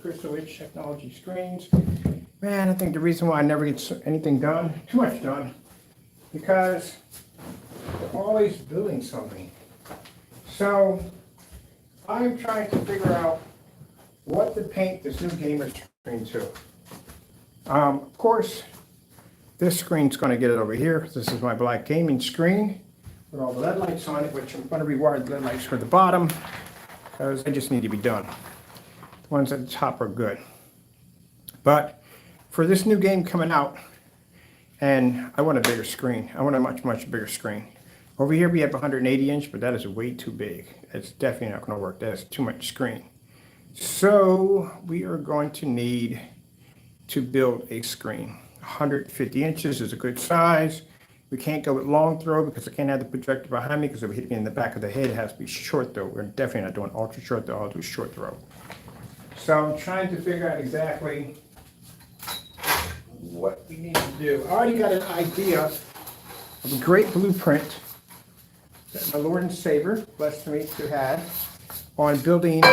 Crystal Edge Technology screens. Man, I think the reason why I never get anything done, too much done, because we're always building something. So I'm trying to figure out what to paint this new gamer screen to. Of course, this screen's going to get it over here. This is my black gaming screen with all the LED lights on it, which I'm going to rewire the LED lights for the bottom because they just need to be done. The ones at the top are good. But for this new game coming out, and I want a bigger screen. I want a much, much bigger screen. Over here we have 180 inch, but that is way too big. It's definitely not going to work. That is too much screen. So we are going to need to build a screen. 150 inches is a good size. We can't go with long throw because I can't have the projector behind me because it would hit me in the back of the head. It has to be short throw. We're definitely not doing ultra short throw. I'll do short throw. So I'm trying to figure out exactly what we need to do. I already got an idea of a great blueprint that my Lord and Savior blessed me to have on building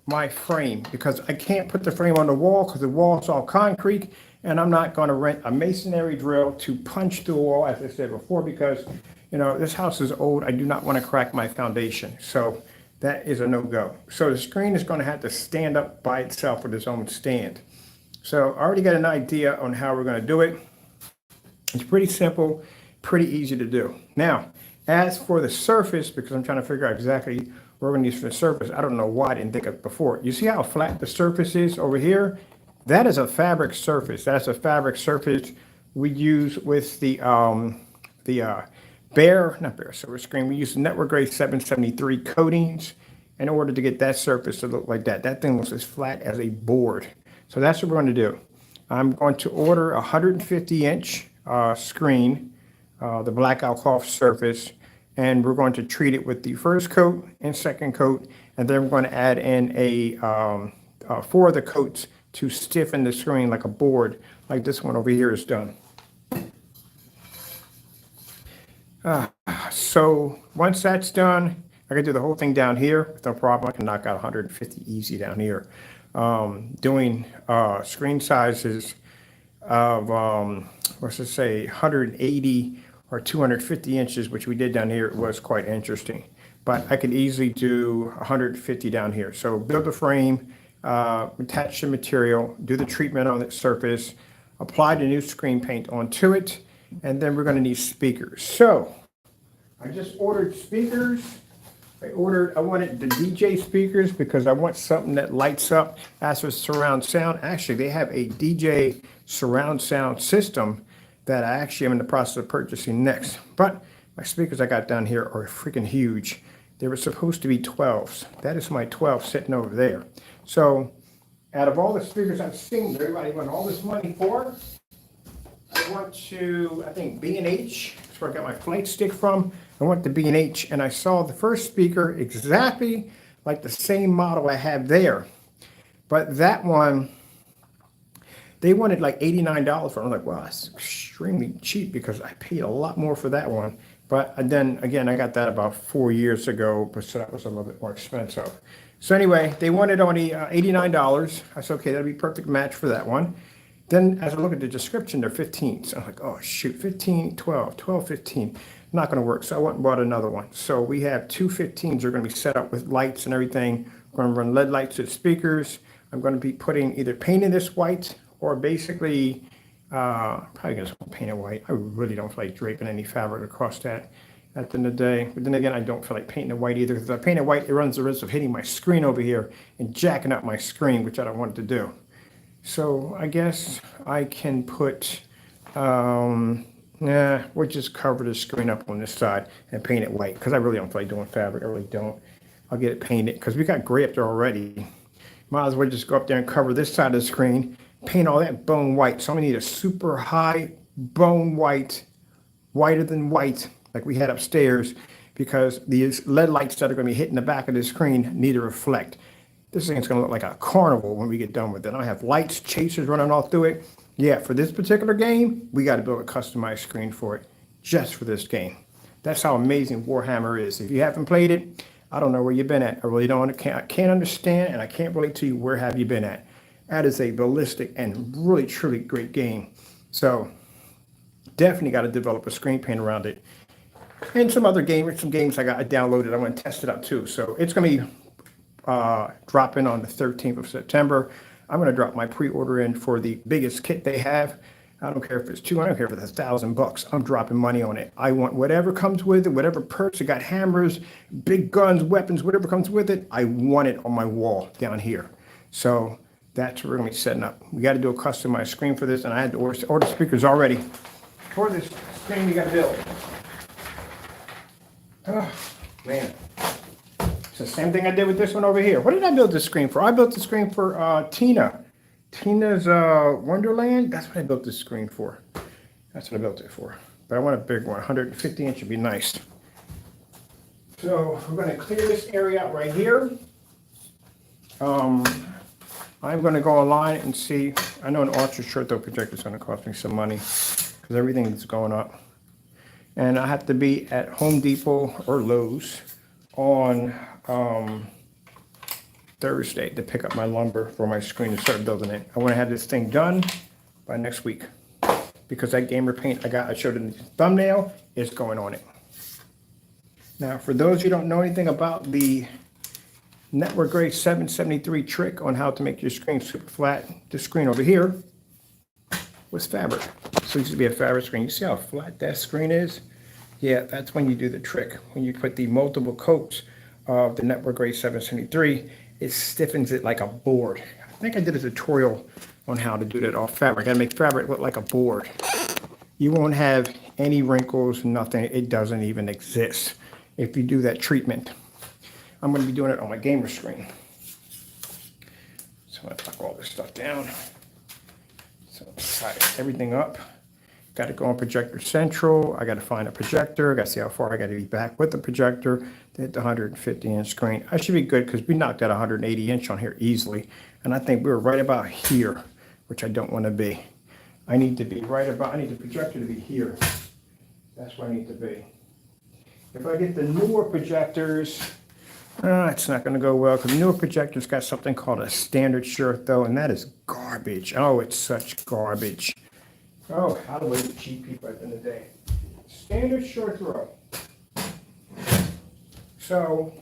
my frame, because I can't put the frame on the wall because the wall's all concrete, and I'm not going to rent a masonry drill to punch through a wall, as I said before, because this house is old. I do not want to crack my foundation, so that is a no-go. So the screen is going to have to stand up by itself with its own stand. So I already got an idea on how we're going to do it. It's pretty simple, pretty easy to do. Now, as for the surface, because I'm trying to figure out exactly what we're going to use for the surface, I don't know why I didn't think of it before. You see how flat the surface is over here? That is a fabric surface. That's a fabric surface we use with the Silver Screen. We use Network Grade 773 coatings in order to get that surface to look like that. That thing looks as flat as a board. So that's what we're going to do. I'm going to order a 150 inch screen, the black alcohol surface, and we're going to treat it with the first coat and second coat, and then we're going to add in four of the coats to stiffen the screen like a board, like this one over here is done. So once that's done, I can do the whole thing down here with no problem. I can knock out 150 easy down here. Doing screen sizes of, let's just say 180 or 250 inches, which we did down here, was quite interesting. But I could easily do 150 down here. So build the frame, attach the material, do the treatment on its surface, apply the new screen paint onto it, and then we're going to need speakers. So I just ordered speakers. I wanted the DJ speakers because I want something that lights up. As for surround sound, actually they have a DJ surround sound system that I actually am in the process of purchasing next. But my speakers I got down here are freaking huge. They were supposed to be 12s. That is my 12 sitting over there. So out of all the speakers I've seen that everybody went all this money for, I went to, I think, B&H. That's where I got my flight stick from. I went to B&H and I saw the first speaker exactly like the same model I have there. But that one, they wanted like $89 for it. I'm like, well, that's extremely cheap because I paid a lot more for that one. But then again, I got that about 4 years ago, but so that was a little bit more expensive. So anyway, they wanted only $89. I said, okay, that'd be a perfect match for that one. Then as I look at the description, they're 15. So I'm like, oh shoot, 15, 12, 12, 15. Not going to work. So I went and bought another one. So we have two 15s. They're going to be set up with lights and everything. We're going to run LED lights to the speakers. I'm going to be putting either painting this white or basically probably going to paint it white. I really don't feel like draping any fabric across that at the end of the day. But then again, I don't feel like painting it white either, because if I paint it white, it runs the risk of hitting my screen over here and jacking up my screen, which I don't want it to do. So I guess I can put, we'll just cover the screen up on this side and paint it white, because I really don't feel like doing fabric. I really don't. I'll get it painted because we got gray up there already. Might as well just go up there and cover this side of the screen, paint all that bone white. So I'm gonna need a super high bone white, whiter than white, like we had upstairs, because these LED lights that are gonna be hitting the back of the screen need to reflect. This thing's gonna look like a carnival when we get done with it. I have lights, chasers running all through it. Yeah, for this particular game, we got to build a customized screen for it, just for this game. That's how amazing Warhammer is. If you haven't played it, I don't know where you've been at. I really don't, I can't understand, and I can't relate to you. Where have you been at? That is a ballistic and really, truly great game. So definitely got to develop a screen paint around it. And some games I downloaded. I want to test it out too. So it's going to be dropping on the 13th of September. I'm going to drop my pre-order in for the biggest kit they have. I don't care if it's I don't care if it's $1,000. I'm dropping money on it. I want whatever comes with it, whatever perks. It got hammers, big guns, weapons, whatever comes with it. I want it on my wall down here. So that's what we're going to be setting up. We got to do a customized screen for this, and I had to order speakers already for this screen we got to build. Oh, man. It's the same thing I did with this one over here. What did I build this screen for? I built the screen for Tina. Tina's Wonderland. That's what I built this screen for. That's what I built it for. But I want a big one. 150 inch would be nice. So we're going to clear this area out right here. I'm going to go online and see. I know an ultra short throw projector is going to cost me some money because everything is going up. And I have to be at Home Depot or Lowe's on Thursday to pick up my lumber for my screen and start building it. I want to have this thing done by next week because that gamer paint I showed in the thumbnail is going on it. Now, for those who don't know anything about the Network Grade 773 trick on how to make your screen super flat, this screen over here was fabric. So it used to be a fabric screen. You see how flat that screen is? Yeah, that's when you do the trick. When you put the multiple coats of the Network Grade 773, it stiffens it like a board. I think I did a tutorial on how to do that off fabric. I gotta make fabric look like a board. You won't have any wrinkles, nothing. It doesn't even exist if you do that treatment. I'm gonna be doing it on my gamer screen. So I'm gonna tuck all this stuff down. So tie everything up. Got to go on projector central. I got to find a projector. I got to see how far I got to be back with the projector to hit the 150 inch screen. I should be good because we knocked out 180 inch on here easily. And I think we were right about here, which I don't want to be. I need to be right about, I need the projector to be here. That's where I need to be. If I get the newer projectors, it's not going to go well because the newer projectors got something called a standard short throw, and that is garbage. Oh, it's such garbage. Oh, how do we cheat people at the end of the day? Standard short throw. So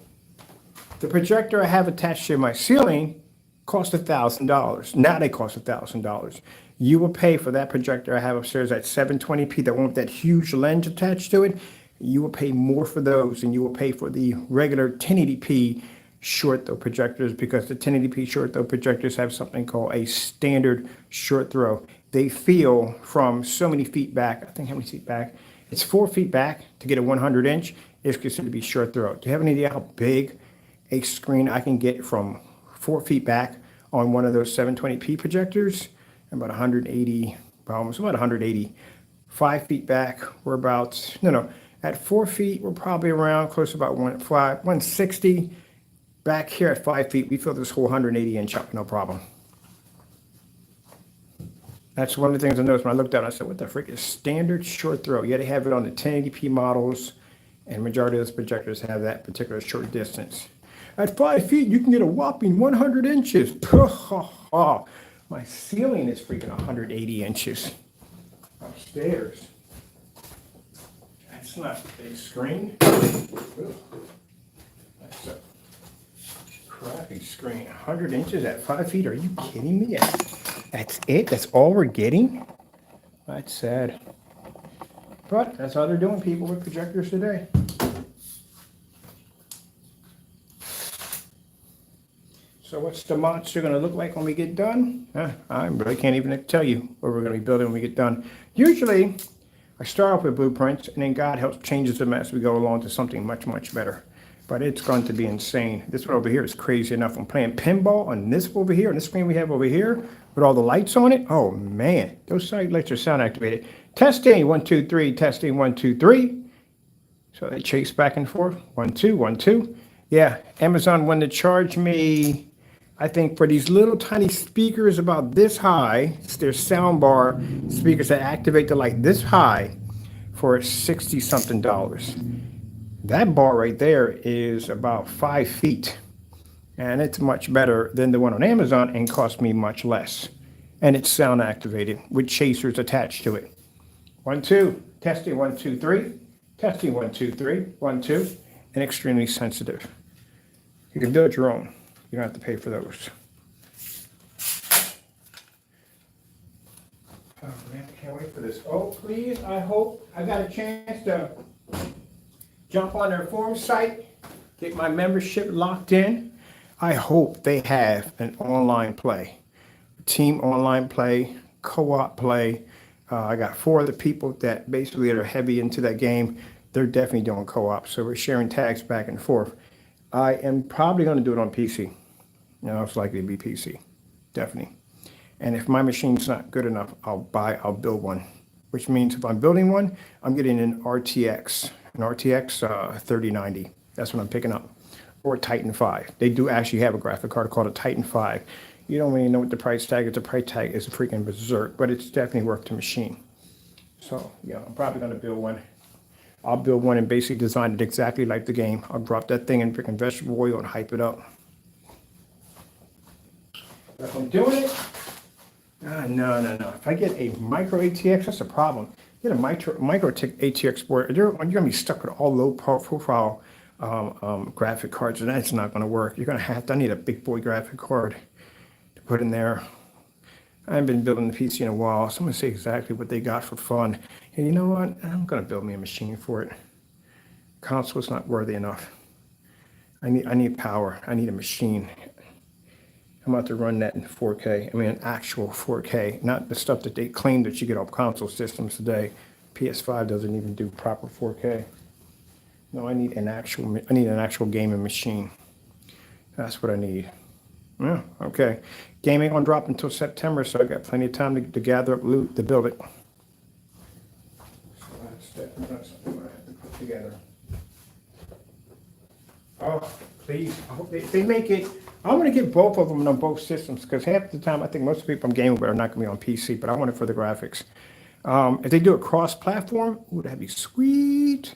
the projector I have attached to my ceiling cost $1,000. Now they cost $1,000. You will pay for that projector I have upstairs at 720p that won't have that huge lens attached to it. You will pay more for those than you will pay for the regular 1080p short throw projectors because the 1080p short throw projectors have something called a standard short throw. They feel from so many feet back. I think how many feet back? It's 4 feet back to get a 100 inch. It's considered to be short throw. Do you have any idea how big a screen I can get from 4 feet back on one of those 720p projectors? About 180, almost about 180. 5 feet back, we're about, at 4 feet, we're probably around close to about 160. Back here at 5 feet, we fill this whole 180 inch up, no problem. That's one of the things I noticed when I looked at it. I said, what the frick is standard short throw? Yeah, they have it on the 1080p models, and majority of those projectors have that particular short distance. At 5 feet, you can get a whopping 100 inches. My ceiling is freaking 180 inches upstairs. That's not a big screen. That's a crappy screen. 100 inches at 5 feet? Are you kidding me? That's it? That's all we're getting? That's sad. But that's how they're doing, people with projectors today. So what's the monster going to look like when we get done? I really can't even tell you what we're going to be building when we get done. Usually, I start off with blueprints, and then God helps changes them as we go along to something much, much better. But it's going to be insane. This one over here is crazy enough. I'm playing pinball on this over here, on this screen we have over here, with all the lights on it. Oh, man. Those side lights are sound activated. Testing, 1, 2, 3. Testing, 1, 2, 3. So they chase back and forth. 1, 2, 1, 2. Yeah, Amazon wanted to charge me, I think, for these little tiny speakers about this high. It's their sound bar speakers that activate the light this high for $60-something. That bar right there is about 5 feet, and it's much better than the one on Amazon and cost me much less. And it's sound activated with chasers attached to it. 1, 2, testing 1, 2, 3, testing 1, 2, 3, 1, 2, and extremely sensitive. You can build your own. You don't have to pay for those. Oh man, I can't wait for this. Oh, please, I hope I got a chance to jump on their forum site, get my membership locked in. I hope they have an online play, team online play, co-op play. I got 4 other people that basically are heavy into that game. They're definitely doing co-op, so we're sharing tags back and forth. I am probably going to do it on PC. It's likely to be PC, definitely. And if my machine's not good enough, I'll build one. Which means if I'm building one, I'm getting an RTX 3090. That's what I'm picking up. Or Titan 5. They do actually have a graphic card called a Titan 5. You don't really know what the price tag is. The price tag is freaking berserk, but it's definitely worth the machine. So, yeah, I'm probably going to build one. I'll build one and basically design it exactly like the game. I'll drop that thing in freaking vegetable oil and hype it up. If I'm doing it, no. If I get a micro ATX, that's a problem. Get a micro ATX board, you're going to be stuck with all low profile graphic cards, and that's not going to work. You're going to have to, I need a big boy graphic card to put in there. I haven't been building the PC in a while, so I'm going to see exactly what they got for fun. And you know what? I'm going to build me a machine for it. Console's not worthy enough. I need power. I need a machine. I'm about to run that in 4K. I mean, an actual 4K, not the stuff that they claim that you get off console systems today. PS5 doesn't even do proper 4K. No, I need an actual gaming machine. That's what I need. Yeah, okay. Game ain't gonna drop until September, so I got plenty of time to gather up loot to build it. So that's definitely something I have to put together. Oh, please, I hope they make it. I want to get both of them on both systems, because half the time I think most people I'm gaming with are not going to be on PC, but I want it for the graphics. If they do a cross-platform, ooh, that'd be sweet.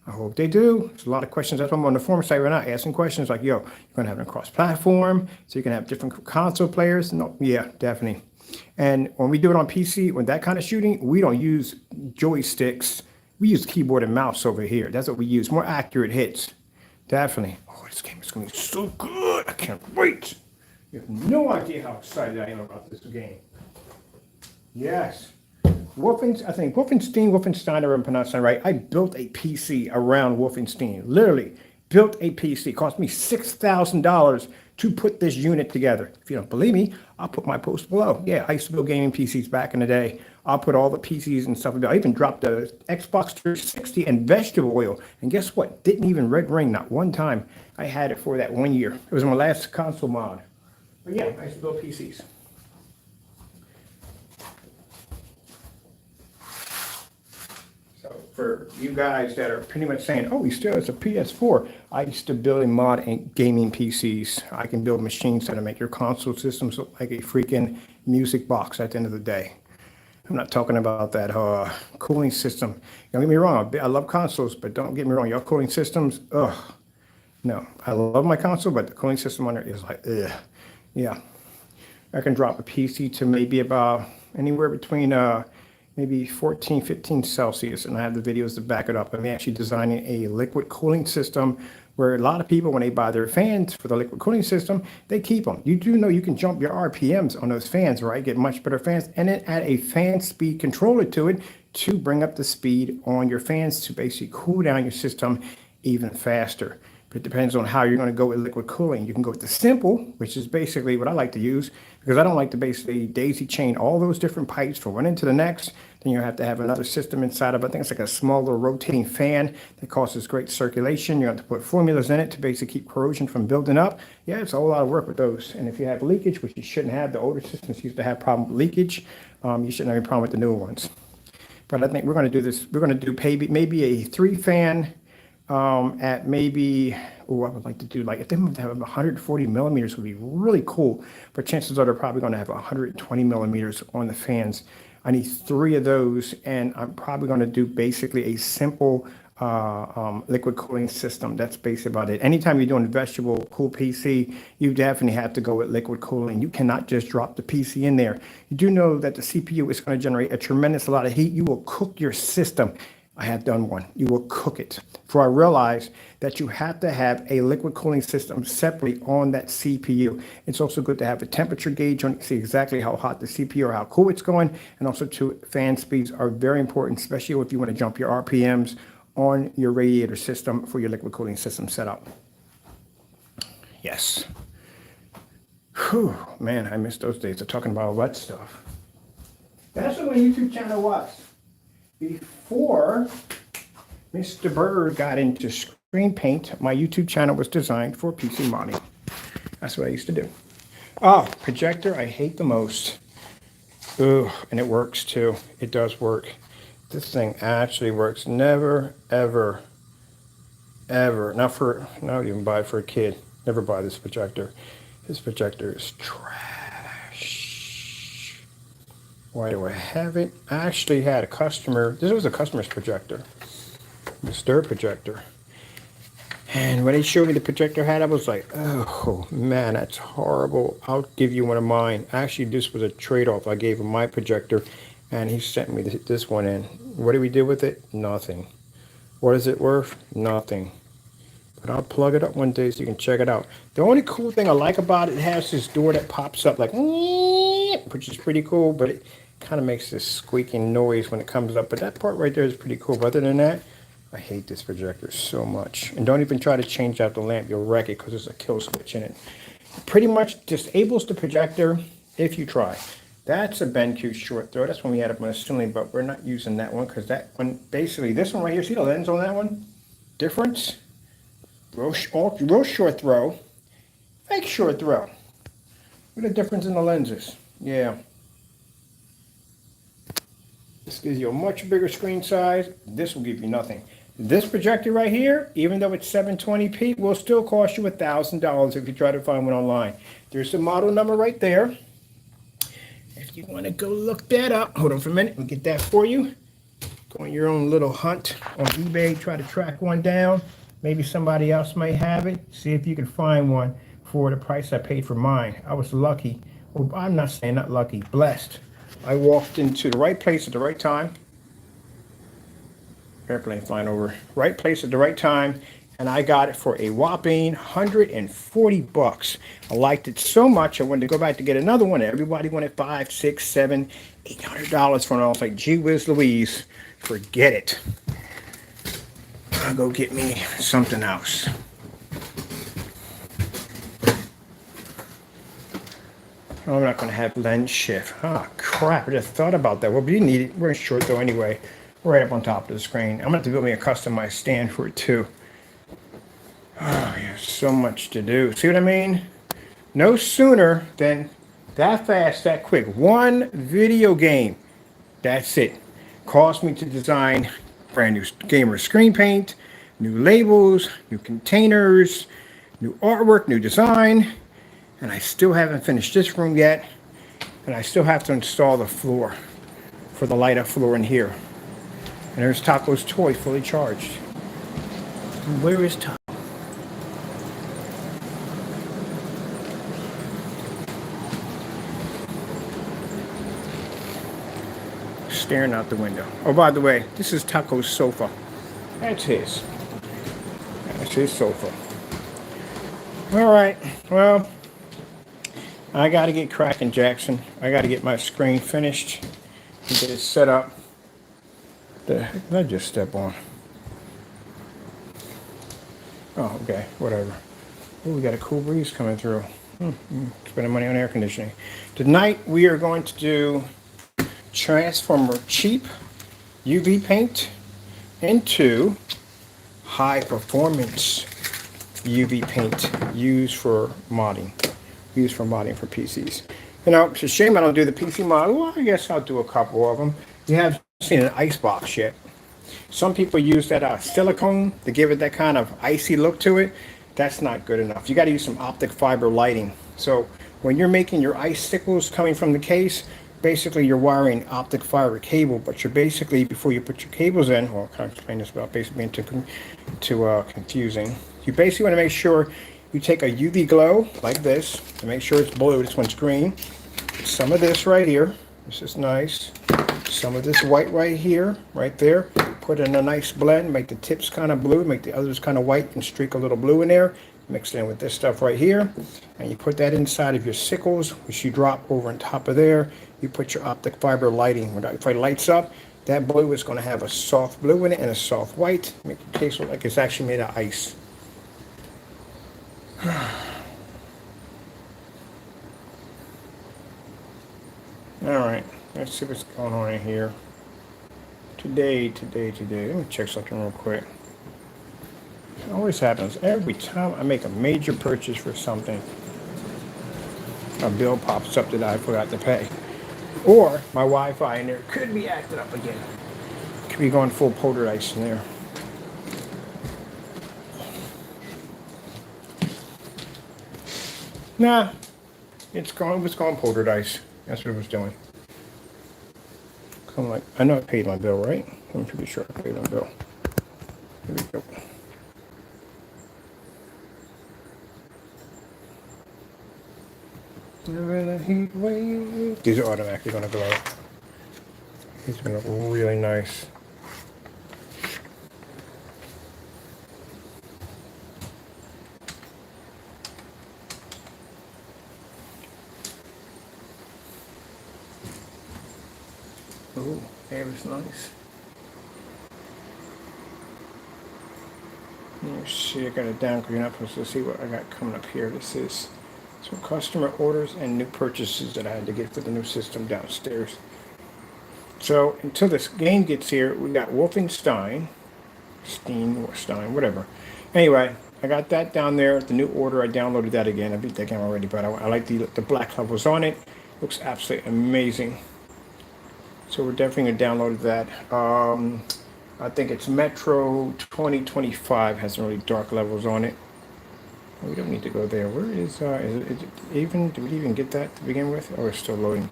I hope they do. There's a lot of questions. That's why I'm on the forum site right now, asking questions like, yo, you're going to have it cross-platform, so you can have different console players? No, yeah, definitely. And when we do it on PC, when that kind of shooting, we don't use joysticks. We use keyboard and mouse over here. That's what we use. More accurate hits. Definitely. Oh, this game is going to be so good. I can't wait. You have no idea how excited I am about this game. Yes. Wolfenstein, if I'm pronouncing it right. I built a PC around Wolfenstein. Literally built a PC. It cost me $6,000 to put this unit together. If you don't believe me, I'll put my post below. Yeah, I used to build gaming PCs back in the day. I'll put all the PCs and stuff. I even dropped the Xbox 360 and vegetable oil. And guess what? Didn't even red ring, not one time. I had it for that 1 year. It was my last console mod. But yeah, I used to build PCs. So for you guys that are pretty much saying, oh, he still has a PS4. I used to build and mod and gaming PCs. I can build machines that'll make your console systems look like a freaking music box at the end of the day. I'm not talking about that cooling system. Don't get me wrong, I love consoles, but don't get me wrong, your cooling systems, ugh. No, I love my console, but the cooling system on it is like, ugh. Yeah. I can drop a PC to maybe about anywhere between maybe 14, 15 Celsius, and I have the videos to back it up. I'm actually designing a liquid cooling system where a lot of people, when they buy their fans for the liquid cooling system, they keep them. You do know you can jump your RPMs on those fans, right? Get much better fans, and then add a fan speed controller to it to bring up the speed on your fans to basically cool down your system even faster. But it depends on how you're going to go with liquid cooling. You can go with the simple, which is basically what I like to use, because I don't like to basically daisy chain all those different pipes from one end to the next. Then you have to have another system inside of it. I think it's like a small little rotating fan that causes great circulation. You have to put formulas in it to basically keep corrosion from building up. Yeah, it's a whole lot of work with those. And if you have leakage, which you shouldn't have, the older systems used to have problem with leakage. You shouldn't have any problem with the newer ones. But I think we're going to do this. We're going to do maybe a 3-fan at maybe, oh, I would like to do like, if they have 140 millimeters would be really cool, but chances are they're probably going to have 120 millimeters on the fans. I need 3 of those, and I'm probably going to do basically a simple liquid cooling system. That's basically about it. Anytime you're doing vegetable cool PC, you definitely have to go with liquid cooling. You cannot just drop the PC in there. You do know that the CPU is going to generate a tremendous lot of heat. You will cook your system. I have done one. You will cook it. For I realized that you have to have a liquid cooling system separately on that CPU. It's also good to have a temperature gauge on it, see exactly how hot the CPU or how cool it's going. And also too, fan speeds are very important, especially if you want to jump your RPMs on your radiator system for your liquid cooling system setup. Yes. Whew, man, I miss those days of talking about all that stuff. That's what my YouTube channel was. Before Mr. Berger got into screen paint, my YouTube channel was designed for PC modding. That's what I used to do. Oh, projector, I hate the most. Ugh, and it works too. It does work. This thing actually works. Never, ever, ever. Not even buy it for a kid. Never buy this projector. This projector is trash. Why do I have it? I actually had a customer. This was a customer's projector. The Stir projector. And when they showed me the projector I had, I was like, oh man, that's horrible. I'll give you one of mine. Actually, this was a trade-off. I gave him my projector and he sent me this one in. What do we do with it? Nothing. What is it worth? Nothing. But I'll plug it up one day so you can check it out. The only cool thing I like about it, it has this door that pops up like, which is pretty cool, but it kind of makes this squeaking noise when it comes up. But that part right there is pretty cool. But other than that, I hate this projector so much. And don't even try to change out the lamp. You'll wreck it because there's a kill switch in it. Pretty much disables the projector if you try. That's a BenQ short throw. That's one we had up on the ceiling, but we're not using that one because that one, basically, this one right here, see the lens on that one? Difference? Real short throw. Fake short throw. What a difference in the lenses. Yeah. This gives you a much bigger screen size. This will give you nothing. This projector right here, even though it's 720p, will still cost you $1,000 if you try to find one online. There's the model number right there. If you want to go look that up, hold on for a minute, we'll get that for you. Go on your own little hunt on eBay, try to track one down. Maybe somebody else might have it. See if you can find one for the price I paid for mine. I was lucky. Well, I'm not saying not lucky, blessed. I walked into the right place at the right time. Airplane flying over. Right place at the right time. And I got it for a whopping $140. I liked it so much I wanted to go back to get another one. Everybody wanted $500, $600, $700, $800 for it. I was like, gee whiz Louise, forget it. I'll go get me something else. I'm not going to have lens shift. Oh, crap. I just thought about that. Well, we need it. We're in short, though, anyway. Right up on top of the screen. I'm going to have to build me a customized stand for it, too. Oh, yeah, so much to do. See what I mean? No sooner than that fast, that quick. One video game. That's it. Cost me to design brand new gamer screen paint, new labels, new containers, new artwork, new design. And I still haven't finished this room yet. And I still have to install the floor for the light up floor in here. And there's Taco's toy fully charged. Where is Taco? Staring out the window. Oh, by the way, this is Taco's sofa. That's his. That's his sofa. All right. Well, I got to get cracking, Jackson. I got to get my screen finished and get it set up. The heck did I just step on? Oh, okay. Whatever. Oh, we got a cool breeze coming through. Spending money on air conditioning. Tonight, we are going to do transformer cheap UV paint into high performance UV paint used for modding for PCs. You know, it's a shame I don't do the PC model. Well, I guess I'll do a couple of them. You haven't seen an ice box yet. Some people use that silicone to give it that kind of icy look to it. That's not good enough. You got to use some optic fiber lighting. So when you're making your icicles coming from the case, basically you're wiring optic fiber cable, but you're basically, before you put your cables in, well, can I explain this without basically being too confusing? You basically want to make sure you take a UV glow like this to make sure it's blue. This one's green. Some of this right here. This is nice. Some of this white right here, right there. Put in a nice blend. Make the tips kind of blue. Make the others kind of white and streak a little blue in there. Mix it in with this stuff right here. And you put that inside of your sickles, which you drop over on top of there. You put your optic fiber lighting. When it lights up, that blue is going to have a soft blue in it and a soft white. Make the case look like it's actually made of ice. Alright, let's see what's going on in here. Today. Let me check something real quick. It always happens. Every time I make a major purchase for something, a bill pops up that I forgot to pay. Or my Wi-Fi in there could be acting up again. Could be going full poltergeist in there. Nah, it was going poltergeist. That's what it was doing. I'm like, I know I paid my bill, right? I'm pretty sure I paid my bill. Here we go. These are automatically going to glow. These are going to look really nice. Oh, hair is nice. You see, I got it down because you're not supposed to see what I got coming up here. This is some customer orders and new purchases that I had to get for the new system downstairs. So until this game gets here, we got Wolfenstein, Stein, whatever. Anyway, I got that down there. The new order, I downloaded that again. I beat that game already, but I like the black levels on it. Looks absolutely amazing. So we're definitely going to download that. I think it's Metro 2025 has some really dark levels on it. We don't need to go there. Where is it even? Did we even get that to begin with? Or it's still loading?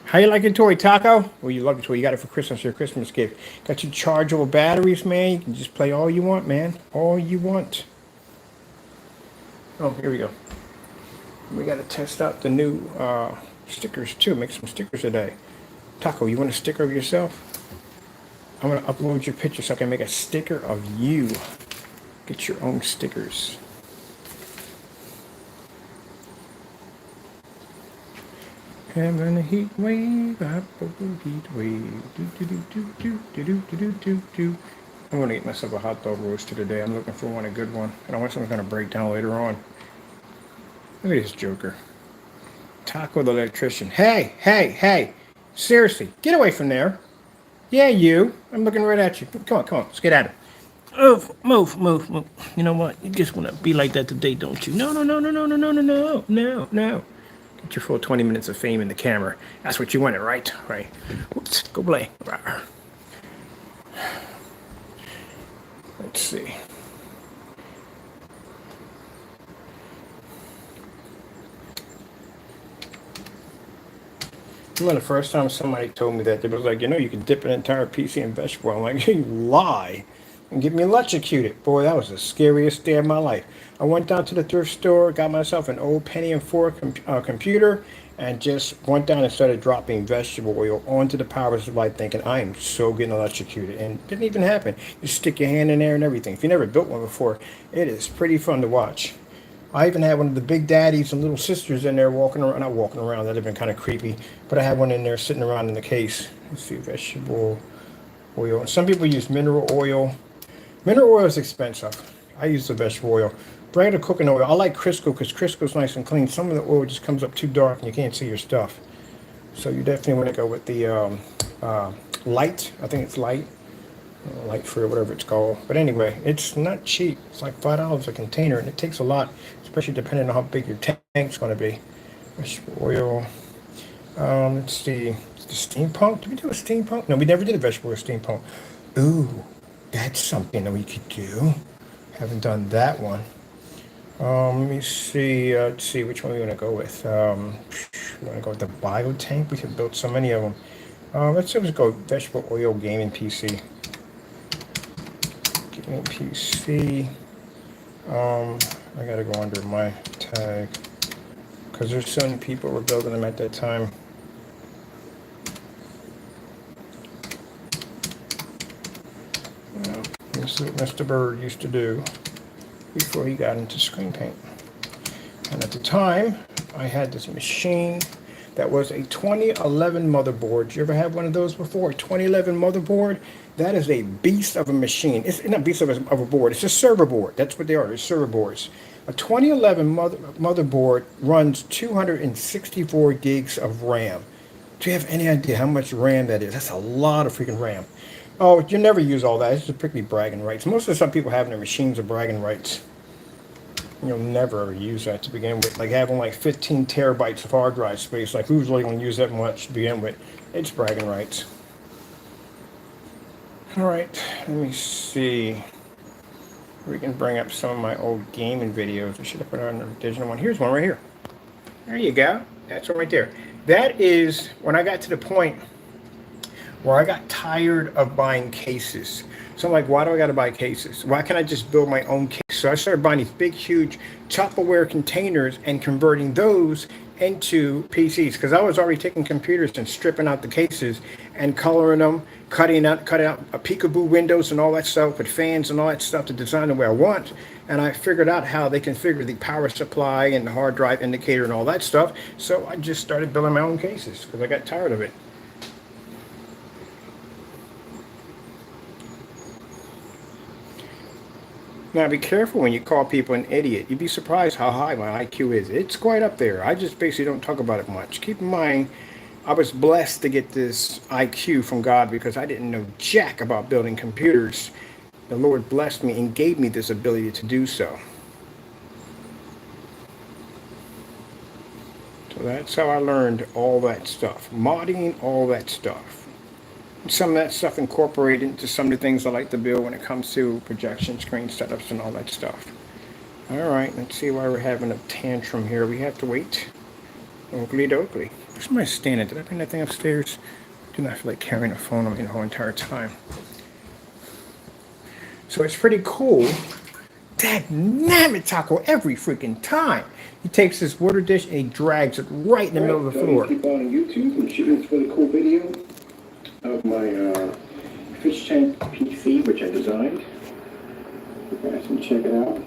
How you like your toy, Taco? Well, you love your toy. You got it for Christmas, your Christmas gift. Got your chargeable batteries, man. You can just play all you want, man. All you want. Oh, here we go. We got to test out the new stickers, too. Make some stickers today. Taco, you want a sticker of yourself? I'm going to upload your picture so I can make a sticker of you. Get your own stickers. Having a heat wave, heat wave. I'm going to get myself a hot dog roaster today. I'm looking for a good one. I don't want something going to break down later on. Look at this joker. Taco the electrician. Hey. Seriously, get away from there. Yeah, you. I'm looking right at you. Come on, let's get at it. Move. You know what? You just want to be like that today, don't you? No. Get your full 20 minutes of fame in the camera. That's what you wanted, right? Right. Whoops. Go play. Let's see. Remember the first time somebody told me that, they was like, you can dip an entire PC in vegetable oil. I'm like, you lie and get me electrocuted. Boy, that was the scariest day of my life. I went down to the thrift store, got myself an old Pentium 4 computer, and just went down and started dropping vegetable oil onto the power supply thinking, I am so getting electrocuted. And it didn't even happen. You stick your hand in there and everything. If you never built one before, it is pretty fun to watch. I even had one of the big daddies and little sisters in there not walking around, that'd have been kind of creepy, but I had one in there sitting around in the case. Let's see, vegetable oil. And some people use mineral oil. Mineral oil is expensive. I use the vegetable oil. Regular cooking oil, I like Crisco because Crisco's nice and clean. Some of the oil just comes up too dark and you can't see your stuff. So you definitely want to go with the light. I think it's light. Light free or whatever it's called. But anyway, it's not cheap. It's like $5 a container, and it takes a lot, especially depending on how big your tank's going to be. Vegetable oil. Let's see. The steampunk. Did we do a steampunk? No, we never did a vegetable oil steampunk. Ooh, that's something that we could do. Haven't done that one. Let me see. Let's see which one we want to go with. We're gonna go with the BioTank. We have built so many of them. Let's just go vegetable oil gaming PC. Gaming PC. I gotta go under my tag because there's so many people were building them at that time. This is what Mr. Bird used to do before he got into screen paint. And at the time, I had this machine that was a 2011 motherboard. Did you ever have one of those before? A 2011 motherboard? That is a beast of a machine. It's not a beast of a board. It's a server board. That's what they are. They're server boards. A 2011 motherboard runs 264 gigs of RAM. Do you have any idea how much RAM that is? That's a lot of freaking RAM. Oh, you never use all that. It's just strictly bragging rights. Most of the stuff people have in their machines are bragging rights. You'll never ever use that to begin with. Like having like 15 terabytes of hard drive space. Like who's really going to use that much to begin with? It's bragging rights. All right, let me see. We can bring up some of my old gaming videos. I should have put on the digital one. Here's one right here. There you go. That's one right there. That is when I got to the point where I got tired of buying cases. So I'm like, why do I got to buy cases? Why can't I just build my own case? So I started buying these big, huge Tupperware containers and converting those into PCs because I was already taking computers and stripping out the cases and coloring them, cutting out a peekaboo windows and all that stuff with fans and all that stuff to design the way I want. And I figured out how they configure the power supply and the hard drive indicator and all that stuff. So I just started building my own cases because I got tired of it. Now, be careful when you call people an idiot. You'd be surprised how high my IQ is. It's quite up there. I just basically don't talk about it much. Keep in mind, I was blessed to get this IQ from God because I didn't know jack about building computers. The Lord blessed me and gave me this ability to do so. So that's how I learned all that stuff. Modding, all that stuff. Some of that stuff incorporated into some of the things I like to build when it comes to projection screen setups and all that stuff. All right, let's see why we're having a tantrum here. We have to wait. Oakley dokley. Where's my standing? Did I bring that thing upstairs? Do not feel like carrying a phone on me the whole entire time. So it's pretty cool. Dagnabbit Taco every freaking time. He takes this water dish and he drags it right in the middle of the floor. Keep on YouTube and shooting this really cool video of my fish tank PC, which I designed. You guys can check it out.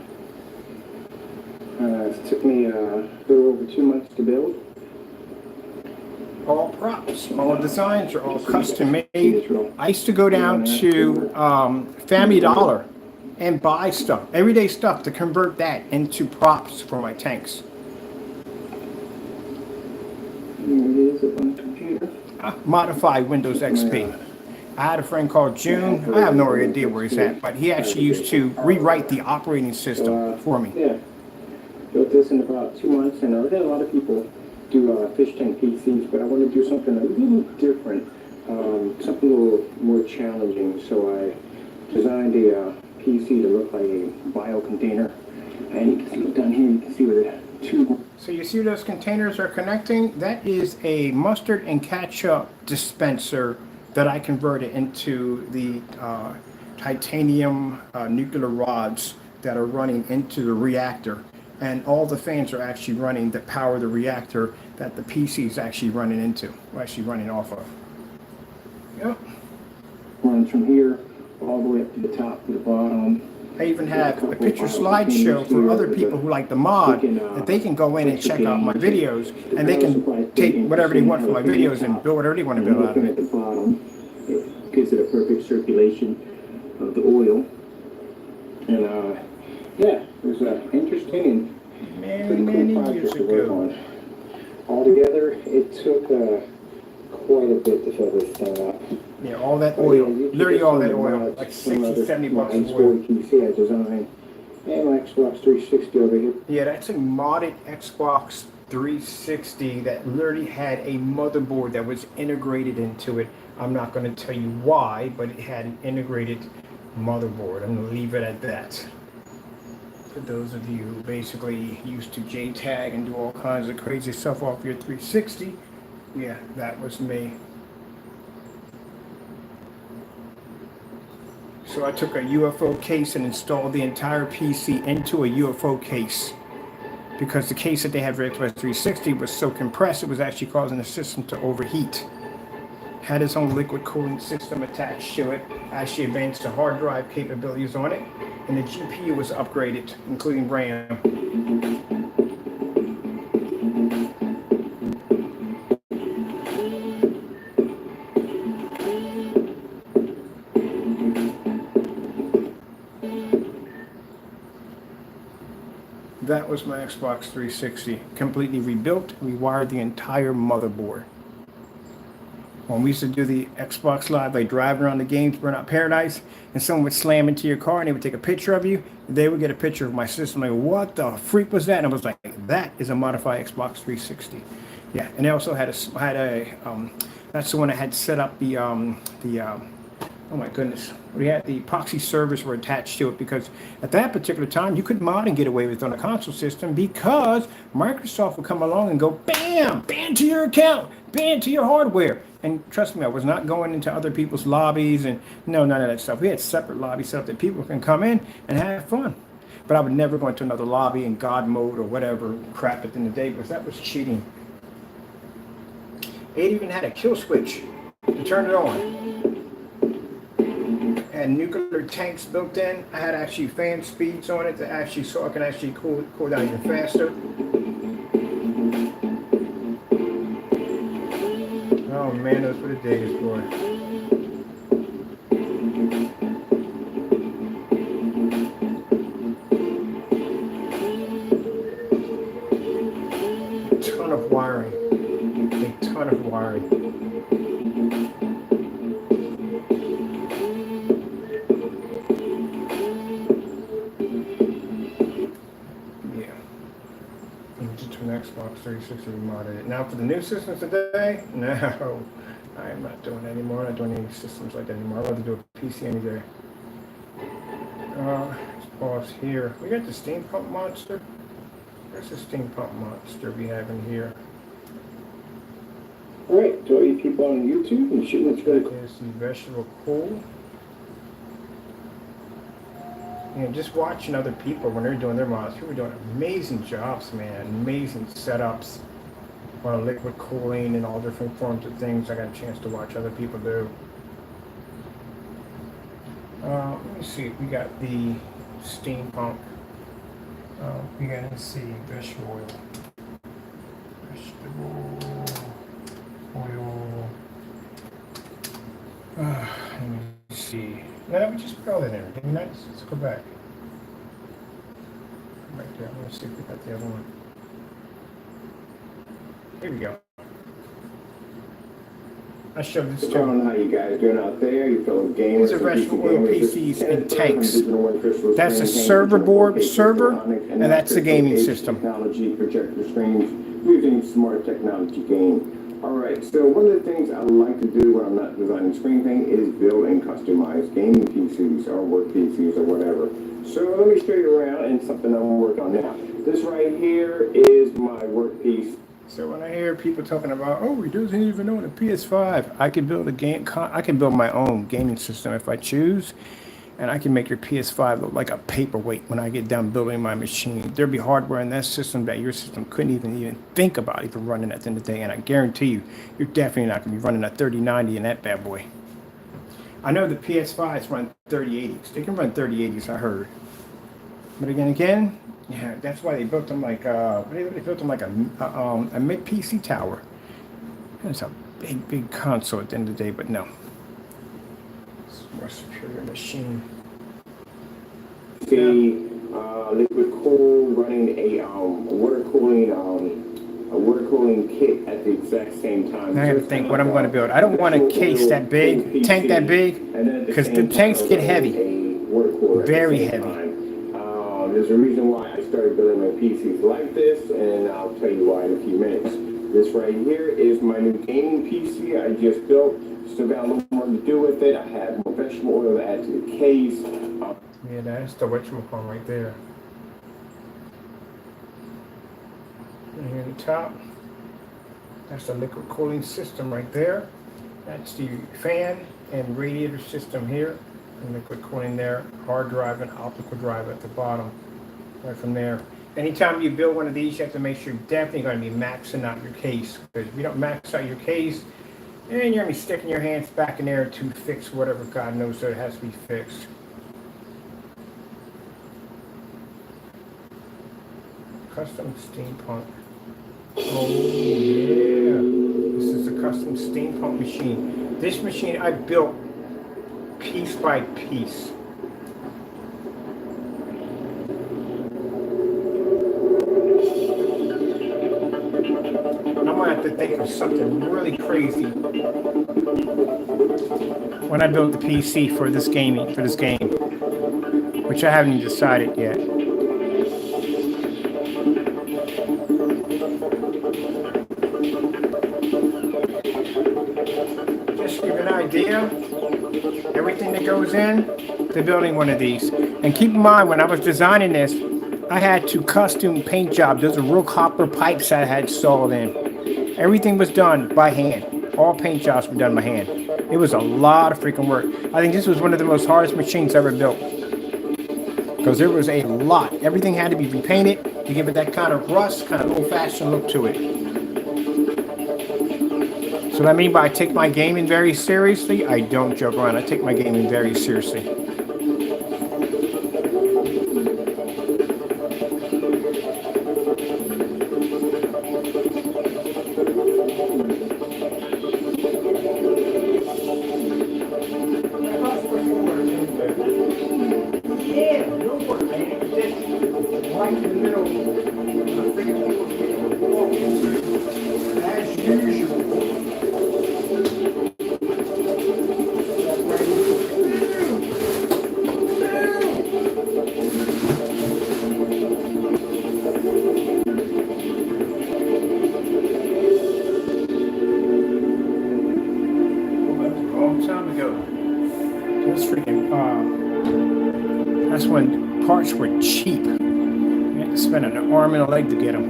It took me a little over 2 months to build. All props, all designs are all custom made. I used to go down to Family Dollar and buy stuff, everyday stuff, to convert that into props for my tanks. Here it is up on the computer. Modified Windows XP. I had a friend called June. I have no idea where he's at, but he actually used to rewrite the operating system for me. Yeah, built this in about 2 months, and I had a lot of people do fish tank PCs, but I want to do something a little different, something a little more challenging. So I designed a PC to look like a bio container, and you can see down here, you can see where the two. So you see those containers are connecting? That is a mustard and ketchup dispenser that I converted into the titanium nuclear rods that are running into the reactor. And all the fans are actually running that power the reactor that the PC is actually running into, or actually running off of. Yep. Runs from here all the way up to the top to the bottom. I even have a picture slideshow for other people who like the mod that they can go in and check out my videos, and they can take whatever they want from my videos and build whatever they want to build out of it. At the bottom, it gives it a perfect circulation of the oil. And yeah, it was interesting and pretty cool project to work on. Altogether, it took quite a bit to fill this thing up. Yeah, all that oil, literally all that oil, like 60, 70 bucks of oil. PC I designed, and my Xbox 360 over here. Yeah, that's a modded Xbox 360 that literally had a motherboard that was integrated into it. I'm not going to tell you why, but it had an integrated motherboard. I'm going to leave it at that. For those of you who basically used to JTAG and do all kinds of crazy stuff off your 360, yeah, that was me. So I took a UFO case and installed the entire PC into a UFO case because the case that they had for Xbox 360 was so compressed it was actually causing the system to overheat. Had its own liquid cooling system attached to it, actually advanced the hard drive capabilities on it, and the GPU was upgraded, including RAM. That was my Xbox 360, completely rebuilt, rewired the entire motherboard. When we used to do the Xbox Live, like driving around the games, Burnout Paradise, and someone would slam into your car and they would take a picture of you, they would get a picture of my system, like, what the freak was that? And I was like, that is a modified Xbox 360. Yeah, and they also had that's the one that had set up oh my goodness, we had the proxy servers were attached to it because at that particular time you couldn't mod and get away with it on a console system because Microsoft would come along and go bam, ban to your account, ban to your hardware. And trust me, I was not going into other people's lobbies and no, none of that stuff. We had separate lobbies set up that people can come in and have fun. But I would never go into another lobby in God mode or whatever crap at the end of the day because that was cheating. It even had a kill switch to turn it on. And nuclear tanks built in. I had actually fan speeds on it to actually so I can actually cool down even faster. Oh man, those were the days, boy. A ton of wiring. A ton of wiring. Xbox 360 remodded it. Now for the new systems today, no, I am not doing it anymore. I'm not doing any systems like that anymore. I'd rather do a PC any day. Let's pause here. We got the steam pump monster. Where's the steam pump monster we have in here? Alright, to all you people on YouTube and shooting what's really cool. There's the vegetable cool. You know, just watching other people when they're doing their mods, people are doing amazing jobs, man, amazing setups on liquid cooling and all different forms of things. I got a chance to watch other people do. Let me see, we got the steam pump. We got, let's see, vegetable oil. Vegetable oil. Let me see. No, we just put all that in. Didn't we? Nice. Let's go back. Right there. Let's see if we got the other one. Here we go. I showed this I don't know how you guys doing out there. You fellow gamers. These are vegetable oil PCs and tanks. That's a server board server, and that's the gaming system. Technology, projector screens, using smart technology game. Alright, so one of the things I like to do when I'm not designing screen paint is build and customize gaming PCs or work PCs or whatever. So let me show you around and something I'm working on now. This right here is my work piece. So when I hear people talking about, oh, he doesn't even own a PS5, I can build I can build my own gaming system if I choose, and I can make your PS5 look like a paperweight when I get done building my machine. There'll be hardware in that system that your system couldn't even think about even running at the end of the day, and I guarantee you, you're definitely not going to be running a 3090 in that bad boy. I know the PS5s run 3080s. They can run 3080s, I heard. But again, yeah, that's why they built them like they built them like a mid PC tower. It's a big console at the end of the day, but no. It's a more superior machine. See, liquid cool running a water cooling kit at the exact same time. I got to think what I'm going to build. I don't want a case that big, tank that big, because the tanks get heavy, very heavy. There's a reason why I started building my PCs like this, and I'll tell you why in a few minutes. This right here is my new gaming PC I just built. Still got a little more to do with it. I have more vegetable oil to add to the case. Yeah, that's the whatchamacallit right there. And here on the top, that's the liquid cooling system right there. That's the fan and radiator system here. And liquid cooling there, hard drive and optical drive at the bottom. Right from there. Anytime you build one of these, you have to make sure you're definitely going to be maxing out your case. Because if you don't max out your case, then you're going to be sticking your hands back in there to fix whatever God knows that it has to be fixed. Custom steampunk. Oh yeah. This is a custom steampunk machine. This machine I built piece by piece. I'm gonna have to think of something really crazy when I build the PC for this game, which I haven't decided yet. Just to give you an idea, everything that goes in to building one of these. And keep in mind, when I was designing this, I had to custom paint job. Those are real copper pipes I had installed in. Everything was done by hand. All paint jobs were done by hand. It was a lot of freaking work. I think this was one of the most hardest machines ever built. Because there was a lot. Everything had to be repainted to give it that kind of rust, kind of old-fashioned look to it. So what I mean by I take my gaming very seriously, I don't joke around. I take my gaming very seriously. That's when parts were cheap. You had to spend an arm and a leg to get them.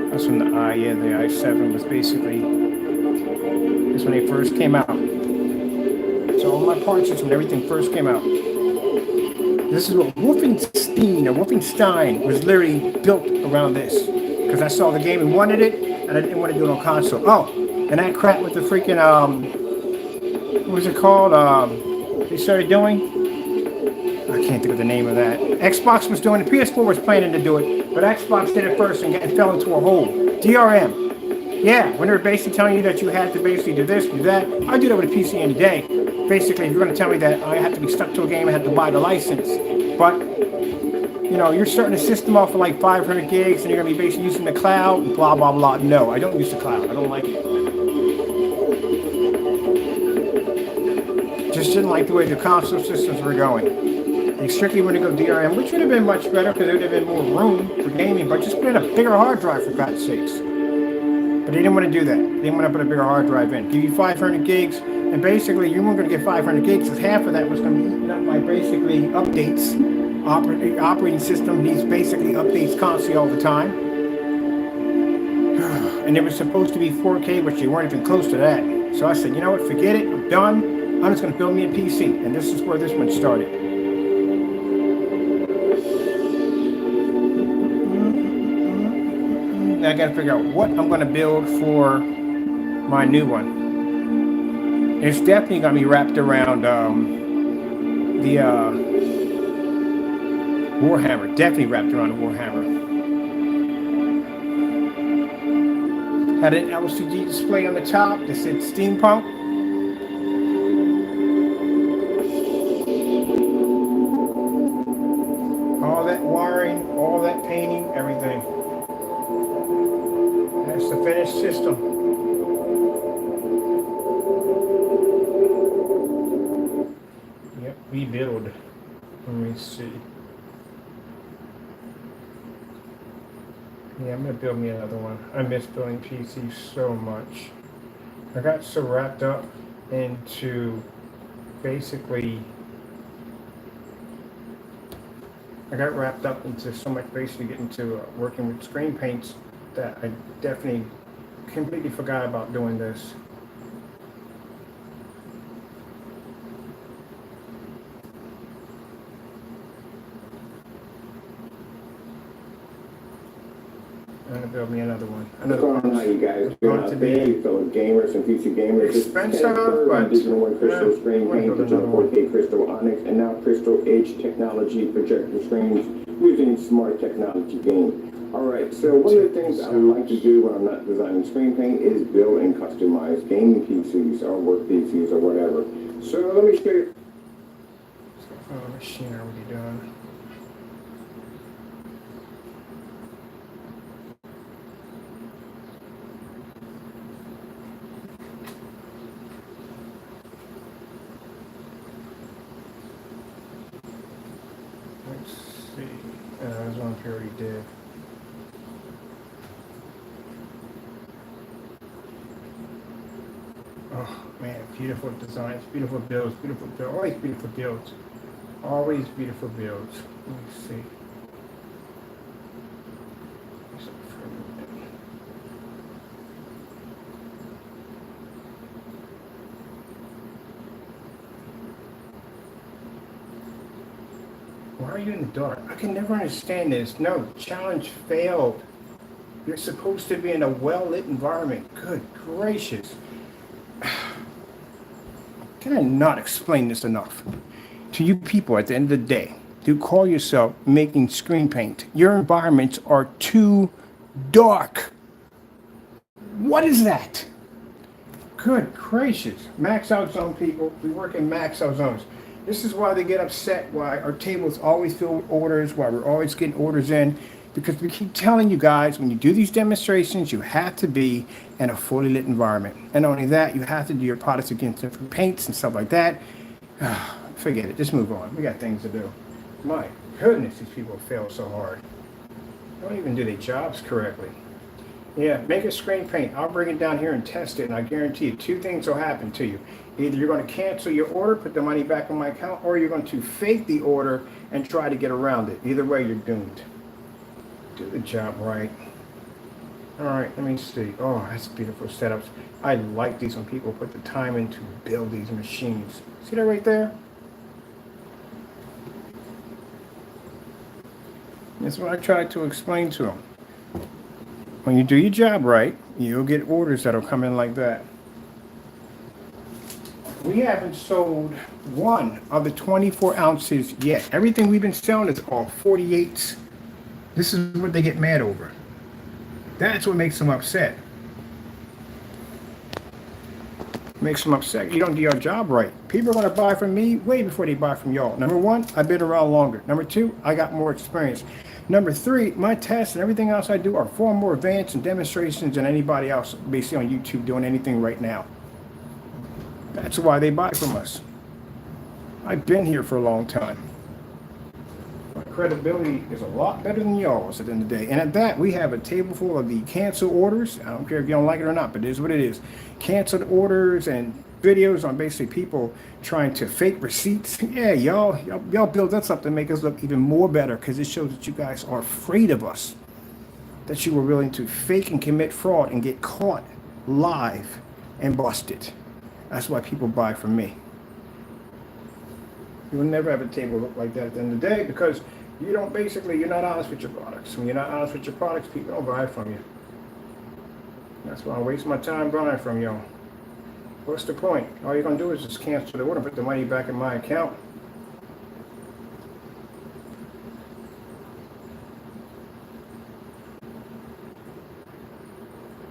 That's when the i7 was basically, that's when they first came out. So all my parts is when everything first came out. This is what Wolfenstein was literally built around this. Because I saw the game and wanted it, and I didn't want to do it on console. Oh, and that crap with the freaking, what was it called? They started doing? I can't think of the name of that. Xbox was doing it. PS4 was planning to do it, but Xbox did it first and fell into a hole. DRM. Yeah, when they were basically telling you that you had to basically do this, do that. I do that with a PC any day. Basically, if you're going to tell me that I have to be stuck to a game, I have to buy the license. But you know, you're starting a system off of like 500 gigs and you're going to be basically using the cloud, and blah, blah, blah. No, I don't use the cloud. I don't like it. Just didn't like the way the console systems were going. They strictly want to go DRM, which would have been much better because there would have been more room for gaming, but just put in a bigger hard drive for God's sakes. But they didn't want to do that. They didn't want to put a bigger hard drive in. Give you 500 gigs, and basically you weren't going to get 500 gigs because half of that was going to be eaten up by basically updates. Operating system needs basically updates constantly all the time. And it was supposed to be 4K, which they weren't even close to that. So I said, you know what, forget it, I'm done. I'm just going to build me a PC. And this is where this one started. Now I got to figure out what I'm going to build for my new one. It's definitely going to be wrapped around the Warhammer, definitely wrapped around the Warhammer. Had an LCD display on the top that said steampunk. All that wiring, all that painting, everything. That's the finished system. Yep, we build. Let me see. Yeah, I'm going to build me another one. I miss building PCs so much. I got so wrapped up into basically I got wrapped up into so much basically getting to working with screen paints that I definitely completely forgot about doing this. I'm gonna build me another one. What's going on, how you guys doing out there? You fellow gamers and PC gamers. This is expensive, Ken Burr, but Digital One Crystal yeah, Screen I'm gonna Paint, build Digital another one. 4K Crystal Onyx, and now Crystal H Technology projector screens using smart technology game. Alright, so one of the things I like to do when I'm not designing screen paint is build and customize gaming PCs or work PCs or whatever. So let me show you. Machine are we doing? Let's see. There's one we already did. Oh man, beautiful designs, beautiful builds, always beautiful builds. Always beautiful builds. Let me see. Why are you in the dark? I can never understand this. No, challenge failed. You're supposed to be in a well-lit environment. Good gracious. Can I not explain this enough? To you people at the end of the day, who call yourself making screen paint, your environments are too dark. What is that? Good gracious. Max out zone people, we work in max out zones. This is why they get upset, why our tables always fill with orders, why we're always getting orders in, because we keep telling you guys, when you do these demonstrations, you have to be in a fully lit environment. And not only that, you have to do your products against different paints and stuff like that. Forget it, just move on. We got things to do. My goodness, these people fail so hard. They don't even do their jobs correctly. Yeah, make a screen paint. I'll bring it down here and test it, and I guarantee you two things will happen to you. Either you're going to cancel your order, put the money back on my account, or you're going to fake the order and try to get around it. Either way, you're doomed. Do the job right. All right, let me see. Oh, that's beautiful setups. I like these when people put the time in to build these machines. See that right there? That's what I tried to explain to them. When you do your job right, you'll get orders that'll come in like that. We haven't sold one of the 24 ounces yet. Everything we've been selling is all 48s. This is what they get mad over. That's what makes them upset. Makes them upset. You don't do your job right. People are going to buy from me way before they buy from y'all. Number one, I've been around longer. Number two, I got more experience. Number three, my tests and everything else I do are far more advanced and demonstrations than anybody else basically on YouTube doing anything right now. That's why they buy from us. I've been here for a long time. My credibility is a lot better than y'all's at the end of the day. And at that, we have a table full of the canceled orders. I don't care if you don't like it or not, but it is what it is. Canceled orders and videos on basically people trying to fake receipts. Yeah, y'all build us up to make us look even more better, because it shows that you guys are afraid of us. That you were willing to fake and commit fraud and get caught live and busted. That's why people buy from me. You will never have a table look like that at the end of the day, because you don't basically, you're not honest with your products. When you're not honest with your products, people don't buy from you. That's why I waste my time buying from y'all. What's the point? All you're going to do is just cancel the order and put the money back in my account.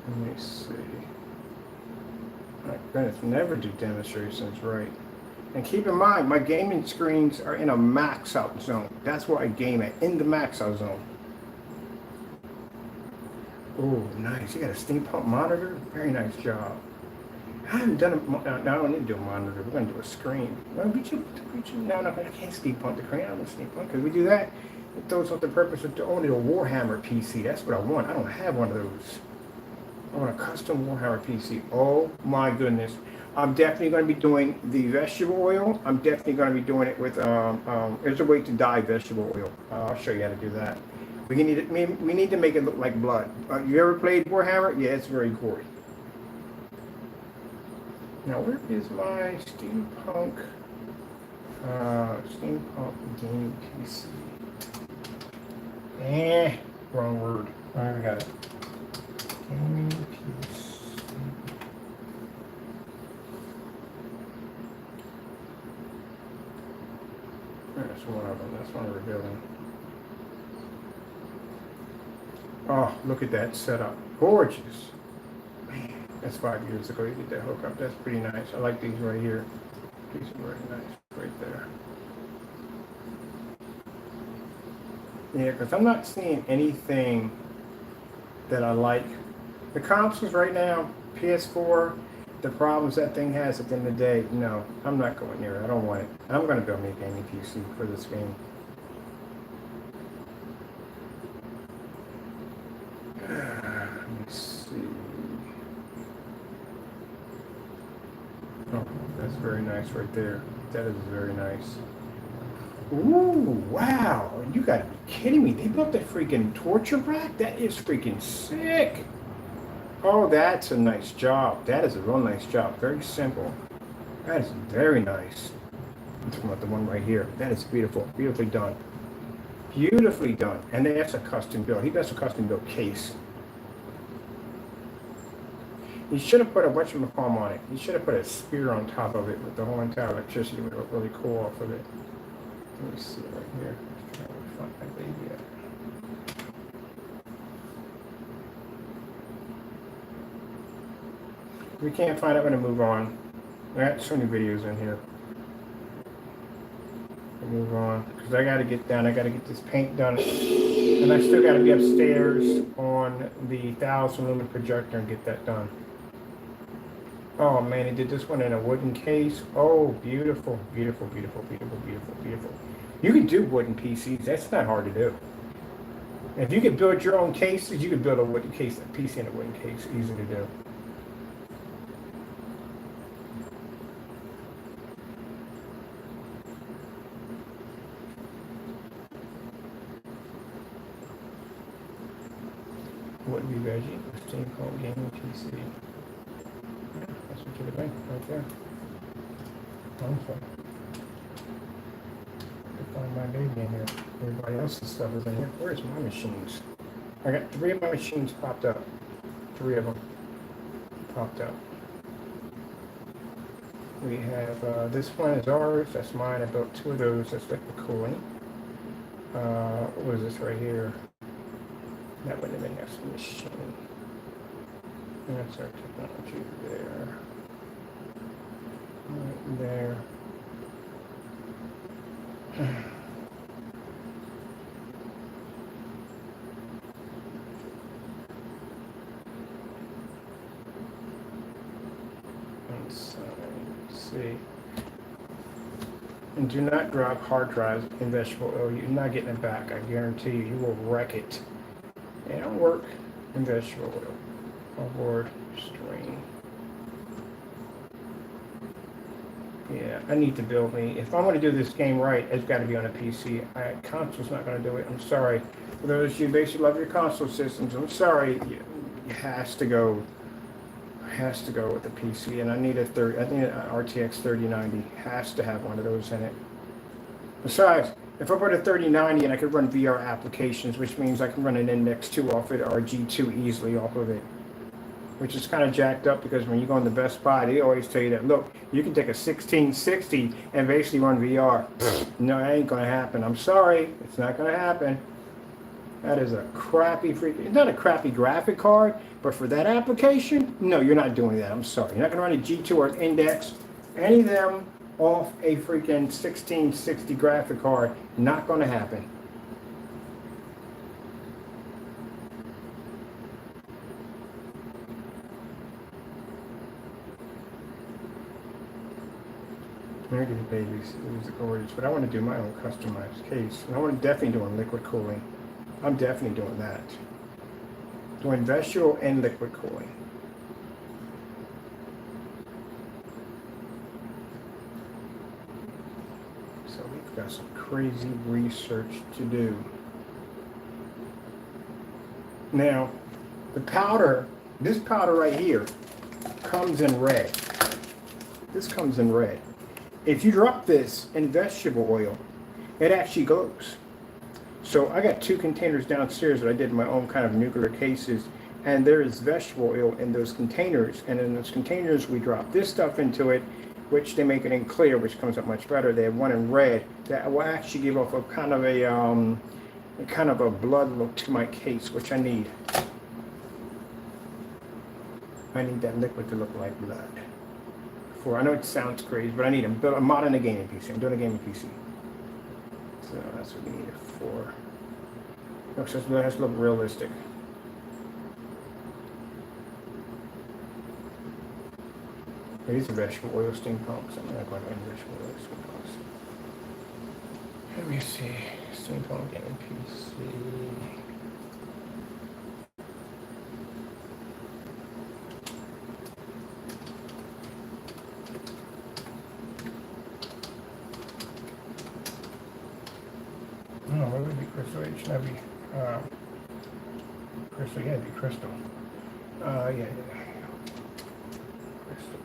Let me see. My goodness, never do demonstrations right. And keep in mind, my gaming screens are in a max out zone. That's where I game at, in the max out zone. Oh, nice. You got a steam pump monitor? Very nice job. I haven't done a, no, I don't need to do a monitor. We're going to do a screen. No, I can't steam pump the crane. I don't steam pump, because we do that, it throws off the purpose of only a Warhammer PC. That's what I want. I don't have one of those. I want a custom Warhammer PC. Oh my goodness. I'm definitely going to be doing the vegetable oil. I'm definitely going to be doing it with, there's a way to dye vegetable oil. I'll show you how to do that. We need to make it look like blood. You ever played Warhammer? Yeah, it's very gory. Now, where is my steampunk game PC? Wrong word. All right, we got it. Gaming PC. That's one of them. That's one we're building. Oh, look at that setup. Gorgeous. Man, that's 5 years ago you did that hookup. That's pretty nice. I like these right here. These are very nice right there. Yeah, because I'm not seeing anything that I like. The consoles right now, PS4, the problems that thing has at the end of the day, no, I'm not going near it. I don't want it. I'm going to build me a gaming PC for this game. Let me see. Oh, that's very nice right there. That is very nice. Ooh, wow. You gotta be kidding me. They built that freaking torture rack? That is freaking sick. Oh, that's a nice job. That is a real nice job. Very simple. That is very nice. I'm talking about the one right here. That is beautiful. Beautifully done. Beautifully done. And that's a custom build. He does a custom build case. He should have put a whatchamacallit on it. He should have put a spear on top of it with the whole entire electricity would look really cool off of it. Let me see right here. Try to find my baby at. If we can't find it, I'm going to move on. I got so many videos in here. I'll move on. Because I got to get down. I got to get this paint done. And I still got to be upstairs on the 1,000 lumen projector and get that done. Oh man, he did this one in a wooden case. Oh, beautiful, beautiful, beautiful, beautiful, beautiful, beautiful. You can do wooden PCs. That's not hard to do. If you could build your own cases, you could build a wooden case, a PC in a wooden case. Easy to do. Wouldn't be veggie. Steampunk gaming PC. That's what you're doing right there. Wonderful. Find my baby in here. Everybody else's stuff is in here. Where's my machines? I got 3 of my machines popped up. 3 of them popped up. We have this one is ours. That's mine. I built 2 of those. That's liquid cooling. What is this right here? That wouldn't have been next to the machine. And that's our technology there. Right there. Let's see. And do not drop hard drives in vegetable oil. You're not getting it back. I guarantee you. You will wreck it. It don't work in vegetable oil. Avoid stream. Yeah, I need to build me. If I'm going to do this game right, it's got to be on a PC. Console's not going to do it. I'm sorry. For those of you who basically love your console systems, I'm sorry. It has to go. Has to go with the PC, and I need a RTX 3090. Has to have one of those in it. Besides, if I put a 3090 and I could run VR applications, which means I can run an Index 2 off it or a G2 easily off of it, which is kind of jacked up because when you go in the Best Buy, they always tell you that, look, you can take a 1660 and basically run VR. No, that ain't going to happen. I'm sorry. It's not going to happen. That is a crappy freaking, it's not a crappy graphic card, but for that application, no, you're not doing that. I'm sorry. You're not going to run a G2 or an Index, any of them off a freaking 1660 graphic card. Not going to happen. Look at the babies. It was gorgeous. But I want to do my own customized case. And I want to definitely do liquid cooling. I'm definitely doing that. Doing vegetable and liquid cooling. Got some crazy research to do. Now, the powder, this powder right here, comes in red. This comes in red. If you drop this in vegetable oil, it actually glows. So I got 2 containers downstairs that I did my own kind of nuclear cases, and there is vegetable oil in those containers. And in those containers, we drop this stuff into it, which they make it in clear, which comes up much better. They have one in red that will actually give off a kind of a blood look to my case, which I need. I need that liquid to look like blood. I know it sounds crazy, but I need them. I'm modding a gaming PC. I'm doing a gaming PC. So that's what we need it for. It has to look realistic. These are vegetable oil steam pumps. I'm not going to vegetable oil steam pumps. Let me see. Steam pump gaming PC. No, what would be Crystal H? That'd be Crystal. Yeah, it'd be Crystal. Yeah. Crystal.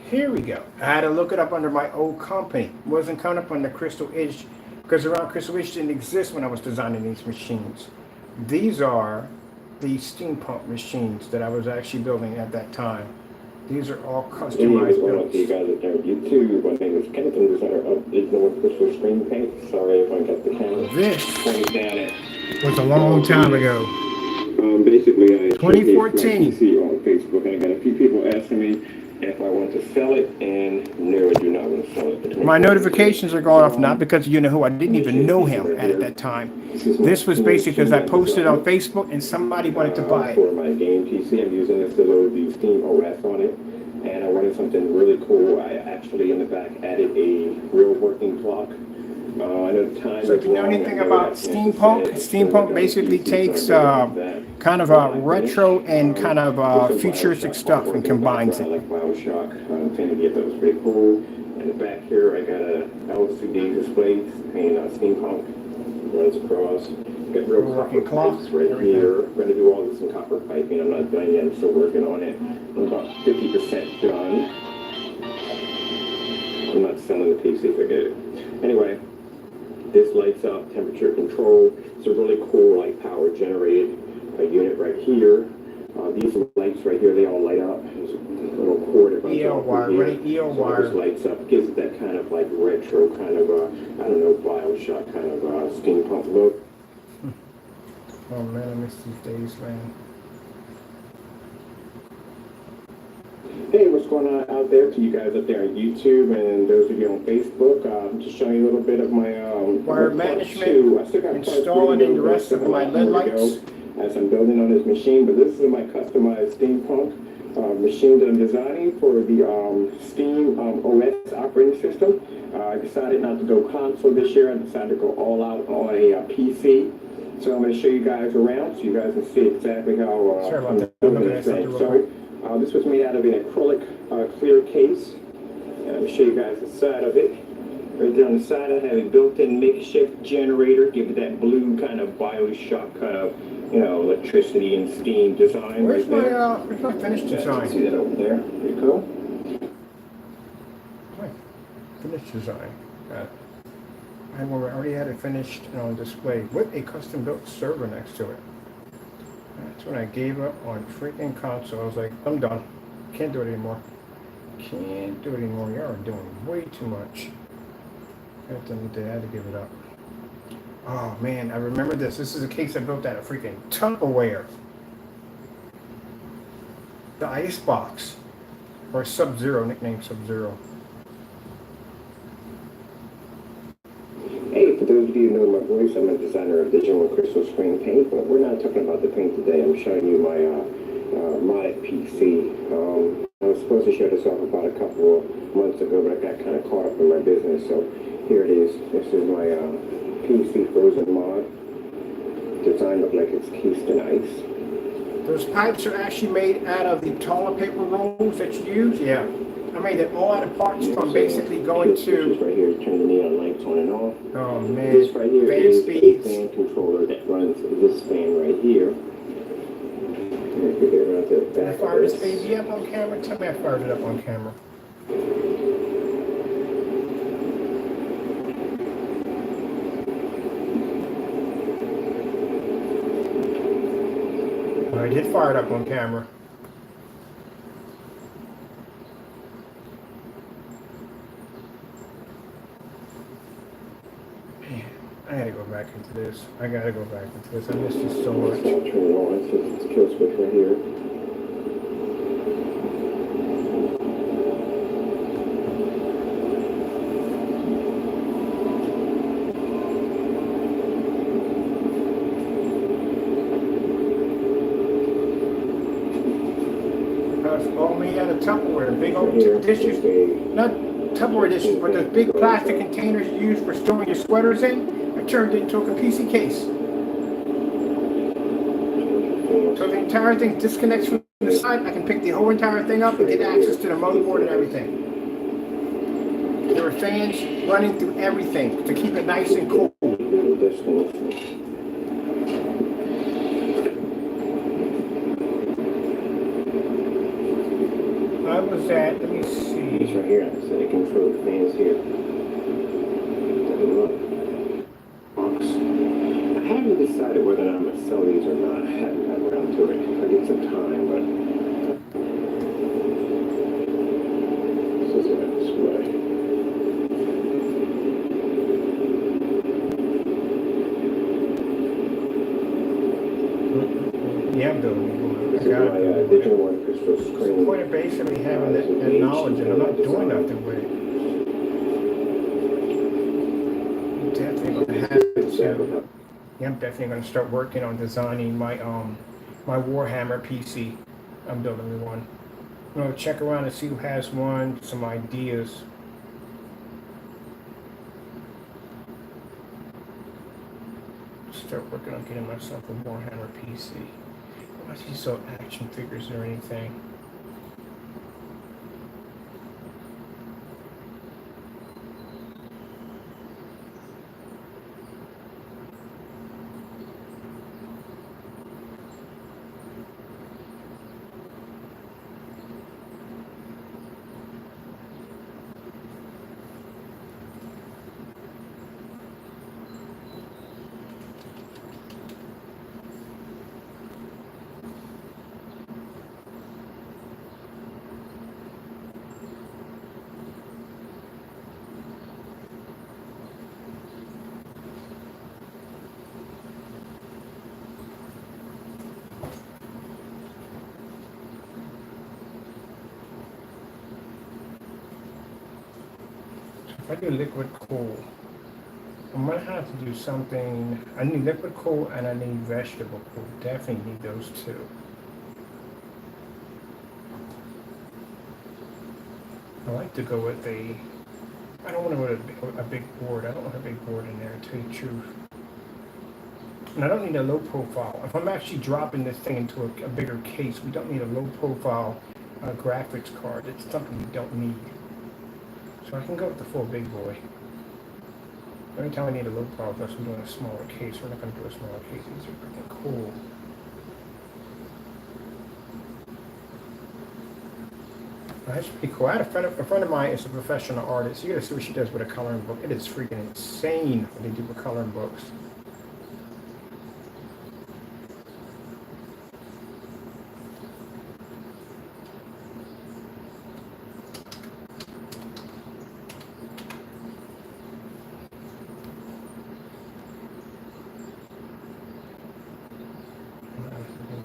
Here we go. I had to look it up under my old company. It wasn't coming up under Crystal Edge because around Crystal Edge didn't exist when I was designing these machines. These are the steam pump machines that I was actually building at that time. These are all customized builds. You guys up there on YouTube. My name is Kenneth. I'm designer of Ignore Crystal Screen Paint. Sorry if I got the camera. This down it. was a long time ago. Basically, I 2014. PC on Facebook, and I got a few people asking me if I want to sell it, and no, I do not want to sell it. My notifications are going off not because you know who. I didn't even know him at that time. This was basically because I posted on Facebook and somebody wanted to buy it. For my game PC, I'm using this to load the Steam OS on it, and I wanted something really cool. I actually in the back added a real working clock. I know the time. So if you know anything about steampunk, steampunk basically takes kind of retro and kind of futuristic stuff and combines it. Like BioShock, I'm trying to get those pretty cool. In the back here, I got a LCD display and steampunk runs across. Got real copper pipes right here. I'm going to do all this in copper piping. I'm not done yet. I'm still working on it. I'm about 50% done. I'm not selling the PC, forget it. Anyway. This lights up, temperature control. It's a really cool, like, power generated unit right here. These lights right here, they all light up. There's a little cord that runs EL wire, right? EL wire. This lights up, gives it that kind of like retro kind of, I don't know, BioShock kind of steampunk look. Oh man, I miss these days, man. Hey, what's going on out there to you guys up there on YouTube and those of you on Facebook? I'm just showing you a little bit of my wire management, installing the rest of my LED lights. As I'm building on this machine, but this is my customized steampunk machine that I'm designing for the Steam OS operating system. I decided not to go console this year. I decided to go all out on a PC. So I'm going to show you guys around so you guys can see exactly how I'm doing this thing. So this was made out of an acrylic clear case. And I'll show you guys the side of it. Right there on the side, I have a built-in makeshift generator, give it that blue kind of BioShock kind of, you know, electricity and steam design. Where's right my finished design? See that over there? Pretty cool. Finished design. I already had it finished on display with a custom-built server next to it. That's when I gave up on freaking console. I was like, I'm done. Can't do it anymore. Can't do it anymore. You are doing way too much. I had to give it up. Oh man, I remember this. This is a case I built out of freaking Tupperware. The Icebox. Or Sub-Zero, nickname Sub-Zero. Hey, for those of you who know my voice, I'm a designer of digital and crystal screen paint, but we're not talking about the paint today. I'm showing you my modded PC. I was supposed to show this off about a couple of months ago, but I got kind of caught up in my business, so here it is. This is my PC Frozen mod. Design look like it's cased in ice. Those pipes are actually made out of the toilet paper rolls that you use. Yeah. I made it all out of parts from basically going Switches to, right here to turn the neon lights on and off. oh man, This right here fan is a speeds. fan controller that runs this fan right here. And if we get around to the Did I back fire of this baby up on camera? Tell me I fired it up on camera. I did fire it up on camera. Man, I gotta go back into this. I gotta go back into this. I missed this so much. Turn it on. So it's a kill switch right here. Oh, me out of Tupperware, big old Right here dishes. is a Not Tupperware dishes, but those big plastic containers you use for storing your sweaters in. I turned it into a PC case. So the entire thing disconnects from the side. I can pick the whole entire thing up and get access to the motherboard and everything. There are fans running through everything to keep it nice and cool. I was at, let me It's see. right here. So they control the fans here. Box. I haven't decided whether or not I'm going to sell these or not. I haven't gotten around to it. I get some time, but this is this way. Yeah, I'm doing it. This I is got my it. digital one crystal The screen. point of basically having that knowledge and I'm not doing nothing with it. I'm definitely gonna have it too. Yeah, I'm definitely gonna start working on designing my my Warhammer PC. I'm building me one. I'm gonna check around and see who has one, some ideas. Start working on getting myself a Warhammer PC. I see so action figures or anything. If I do liquid cool, I'm gonna have to do something. I need liquid cool and I need vegetable cool. Definitely need those two. I like to go with a. I don't want to go with a big board. I don't want a big board in there, to tell you the truth. And I don't need a low profile. If I'm actually dropping this thing into a bigger case, we don't need a low profile graphics card. It's something we don't need. So I can go with the full big boy. Every time I need a low profile, I'm doing a smaller case. We're not going to do a smaller case. These are freaking cool. That's pretty cool. I had a friend of mine is a professional artist. You gotta see what she does with a coloring book. It is freaking insane what they do with coloring books.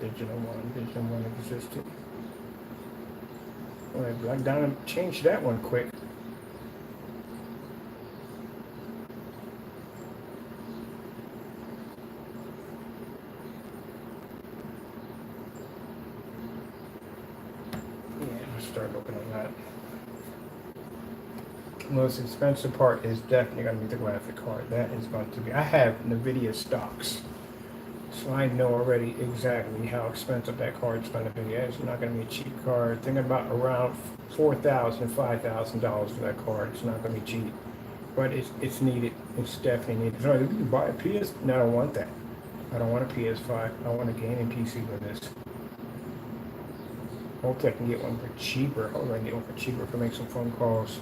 Digital one existed. Well, I blacked down and changed that one quick. Yeah, let's start looking at that. The most expensive part is definitely going to be the graphic card. That is going to be. I have NVIDIA stocks. So I know already exactly how expensive that card's going to be. It's not going to be a cheap card. Thinking about around $4,000, $5,000 for that card. It's not going to be cheap, but it's needed. It's definitely needed. So you can buy a PS. No, I don't want that. I don't want a PS5. I want a gaming PC with this. Hopefully I can get one for cheaper. Hopefully I can get one for cheaper to make some phone calls.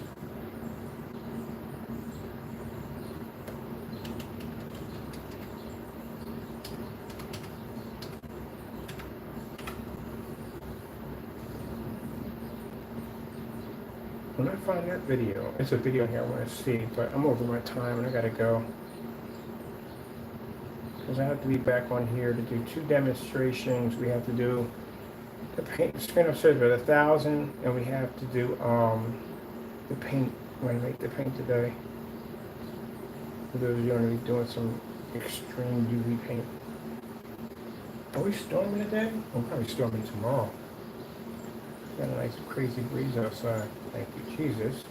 When I find that video, it's a video here I want to see, but I'm over my time and I gotta go. Because I have to be back on here to do 2 demonstrations. We have to do the paint, screen upstairs at 1,000, and we have to do the paint, when I make the paint today. For those of you who are going to be doing some extreme UV paint. Are we storming today? We're probably storming tomorrow. Got a nice crazy breeze outside. Thank you, Jesus.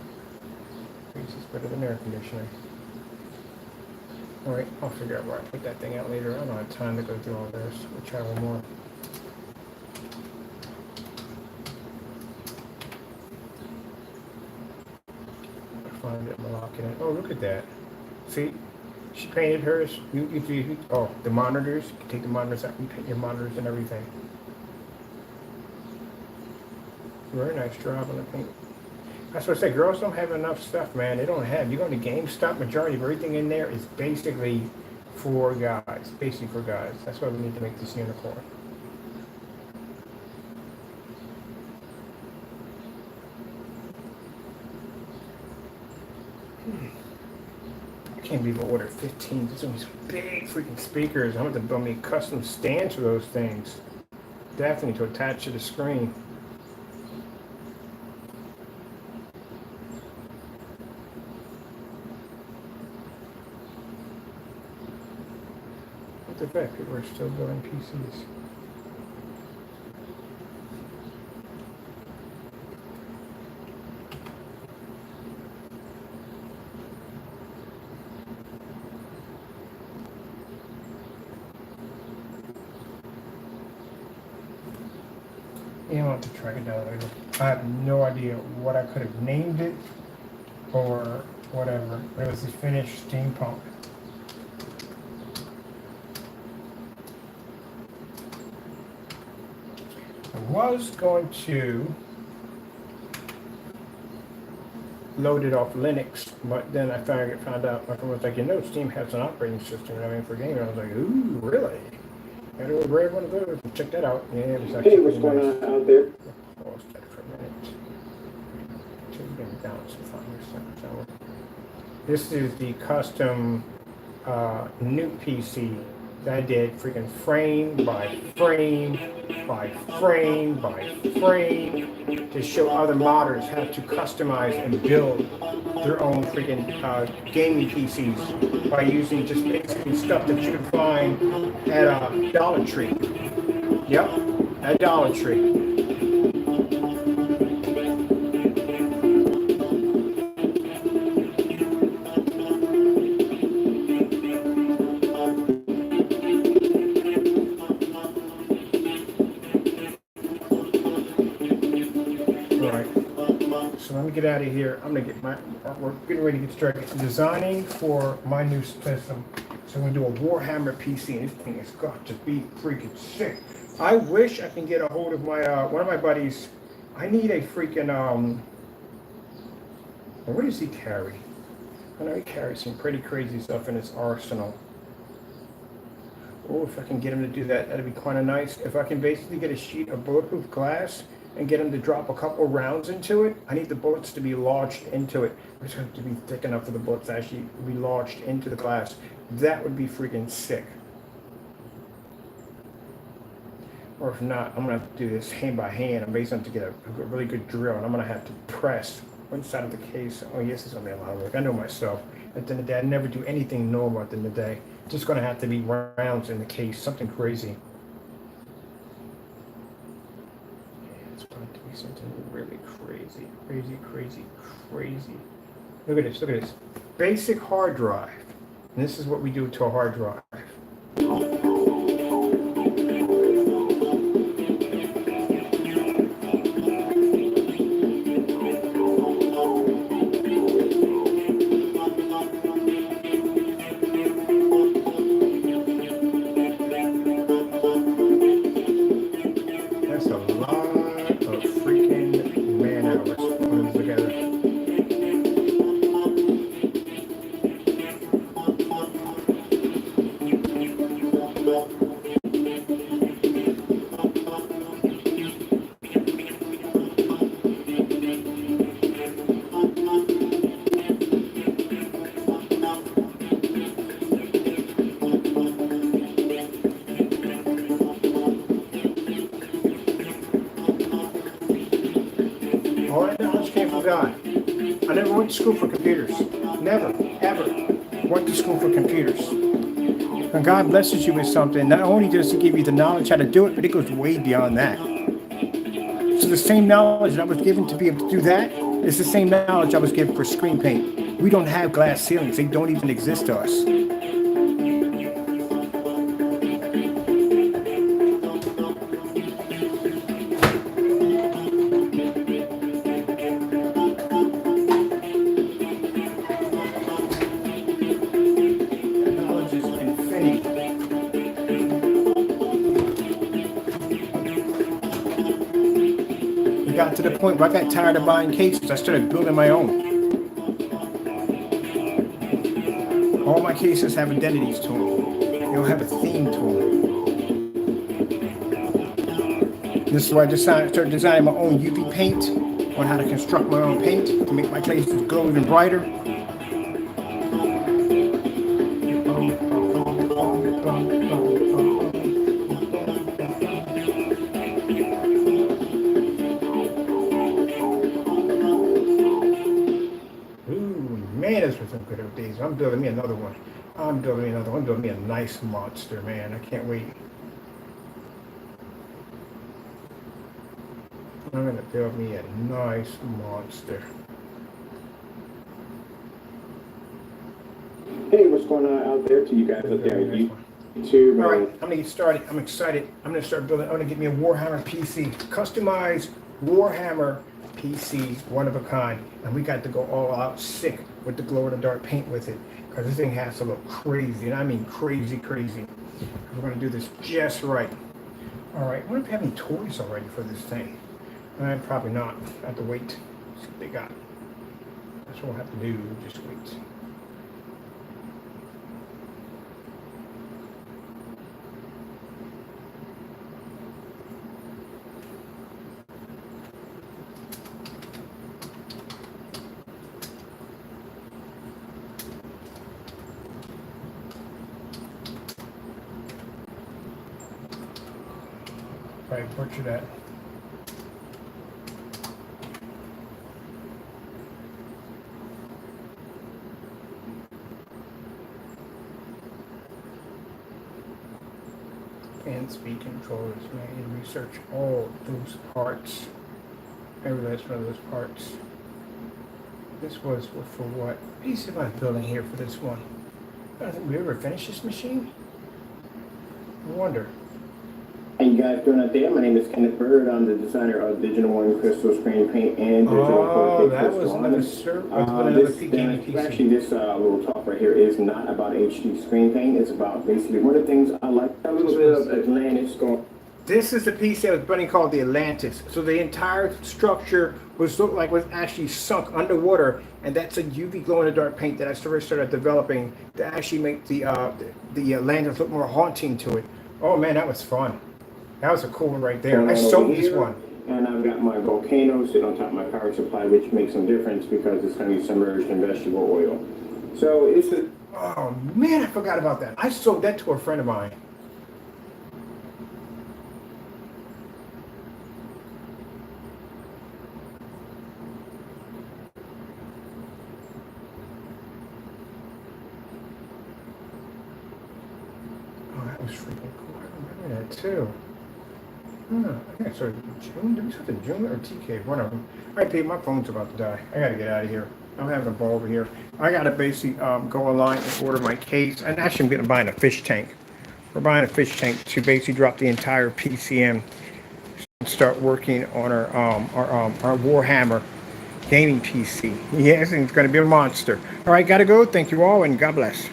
Breeze is better than air conditioning. Alright, I'll figure out where I put that thing out later. I don't have time to go through all this. We'll travel more. I'll find it, I'm locking it. Oh, look at that. See? She painted hers. Oh, the monitors. You can take the monitors out and paint your monitors and everything. Very nice job on the paint. That's what I say. Girls don't have enough stuff, man. They don't have. You go to GameStop, majority of everything in there is basically for guys. Basically for guys. That's why we need to make this unicorn. I can't believe I ordered 15. There's these big freaking speakers. I'm going to build me custom stands for those things. Definitely to attach to the screen. The fact that we're still building PCs. You know, I'll have to track it down later. I have no idea what I could have named it or whatever. It was the finished steampunk. Was going to load it off Linux, but then I found out, my friend was like, you know, Steam has an operating system, I mean, for gaming. I was like, ooh, really? Gotta go grab one of those and check that out. Yeah, it was actually Hey, what's going on out there? Pause that for a minute. Should bring it down so far. This is the custom new PC that I did, freaking frame by frame by frame by frame, to show other modders how to customize and build their own freaking gaming PCs by using just basically stuff that you can find at Dollar Tree. Yep, at Dollar Tree. Get out of here. I'm gonna get my artwork, getting ready to get started designing for my new system. So I'm gonna do a Warhammer PC, and this thing has got to be freaking sick. I wish I can get a hold of my one of my buddies. I need a freaking what does he carry? I know he carries some pretty crazy stuff in his arsenal. Oh, if I can get him to do that, that'd be kind of nice. If I can basically get a sheet of bulletproof glass and get him to drop a couple rounds into it. I need the bullets to be lodged into it. It's going to be thick enough for the bullets to actually be lodged into the glass. That would be freaking sick. Or if not, I'm going to have to do this hand by hand. I'm basically going to get a really good drill, and I'm going to have to press one side of the case. Oh yes, it's going to be a lot of work. I know myself. At the end of the day, I never do anything normal at the end of the day. Just going to have to be rounds in the case, something crazy. Something really crazy. Look at this. Basic hard drive. And this is what we do to a hard drive. God. I never went to school for computers. Never, ever went to school for computers. And God blesses you with something, not only does He give you the knowledge how to do it, but it goes way beyond that. So the same knowledge that I was given to be able to do that is the same knowledge I was given for screen paint. We don't have glass ceilings. They don't even exist to us. Knowledge is infinite. It got to the point where I got tired of buying cases. I started building my own. All my cases have identities to them. They all have a theme to them. This is why I started designing my own UV paint, on how to construct my own paint to make my cases glow even brighter. Man, those were some good old days. I'm building me another one. I'm building me a nice monster, man. I can't wait. I'm gonna build me a nice monster. Hey, what's going on out there to you guys out there? YouTube. All right, I'm gonna get started. I'm excited. I'm gonna start building. I'm gonna get me a Warhammer PC, customized Warhammer PC, one of a kind, and we got to go all out sick with the glow in the dark paint with it, because this thing has to look crazy, and I mean crazy, crazy. We're gonna do this just right. All right, I wonder if they have any toys already for this thing. Probably not. I have to wait. See what they got. That's what we'll have to do. Just wait. Right, butcher that. And speed controllers, man, you research all those parts. Every last one of those parts. This was for what? What piece am I building here for this one? I don't think we ever finished this machine. I wonder. How you guys doing out there? My name is Kenneth Bird. I'm the designer of Digital One Crystal Screen Paint and Digital 4K that Crystal. was Actually, this little talk right here is not about HD screen paint. It's about basically one of the things I like. A little bit of Atlantis going. This is the piece that was Bunny called the Atlantis. So the entire structure was actually sunk underwater, and that's a UV glow in the dark paint that I started developing to actually make the Atlantis look more haunting to it. Oh man, that was fun. That was a cool one right there. I sold this one. And I've got my volcano sitting on top of my power supply, which makes some difference because it's going to be submerged in vegetable oil. So it's a... Oh man, I forgot about that. I sold that to a friend of mine. Oh, that was freaking cool. I remember that too. Okay, so June, did we start in June or TK? One of them. All right, Pete, my phone's about to die. I gotta get out of here. I'm having a ball over here. I gotta basically go online and order my case. And actually, I'm gonna buy a fish tank. We're buying a fish tank to basically drop the entire PCM and start working on our Warhammer gaming PC. Yes, and it's gonna be a monster. All right, gotta go. Thank you all, and God bless.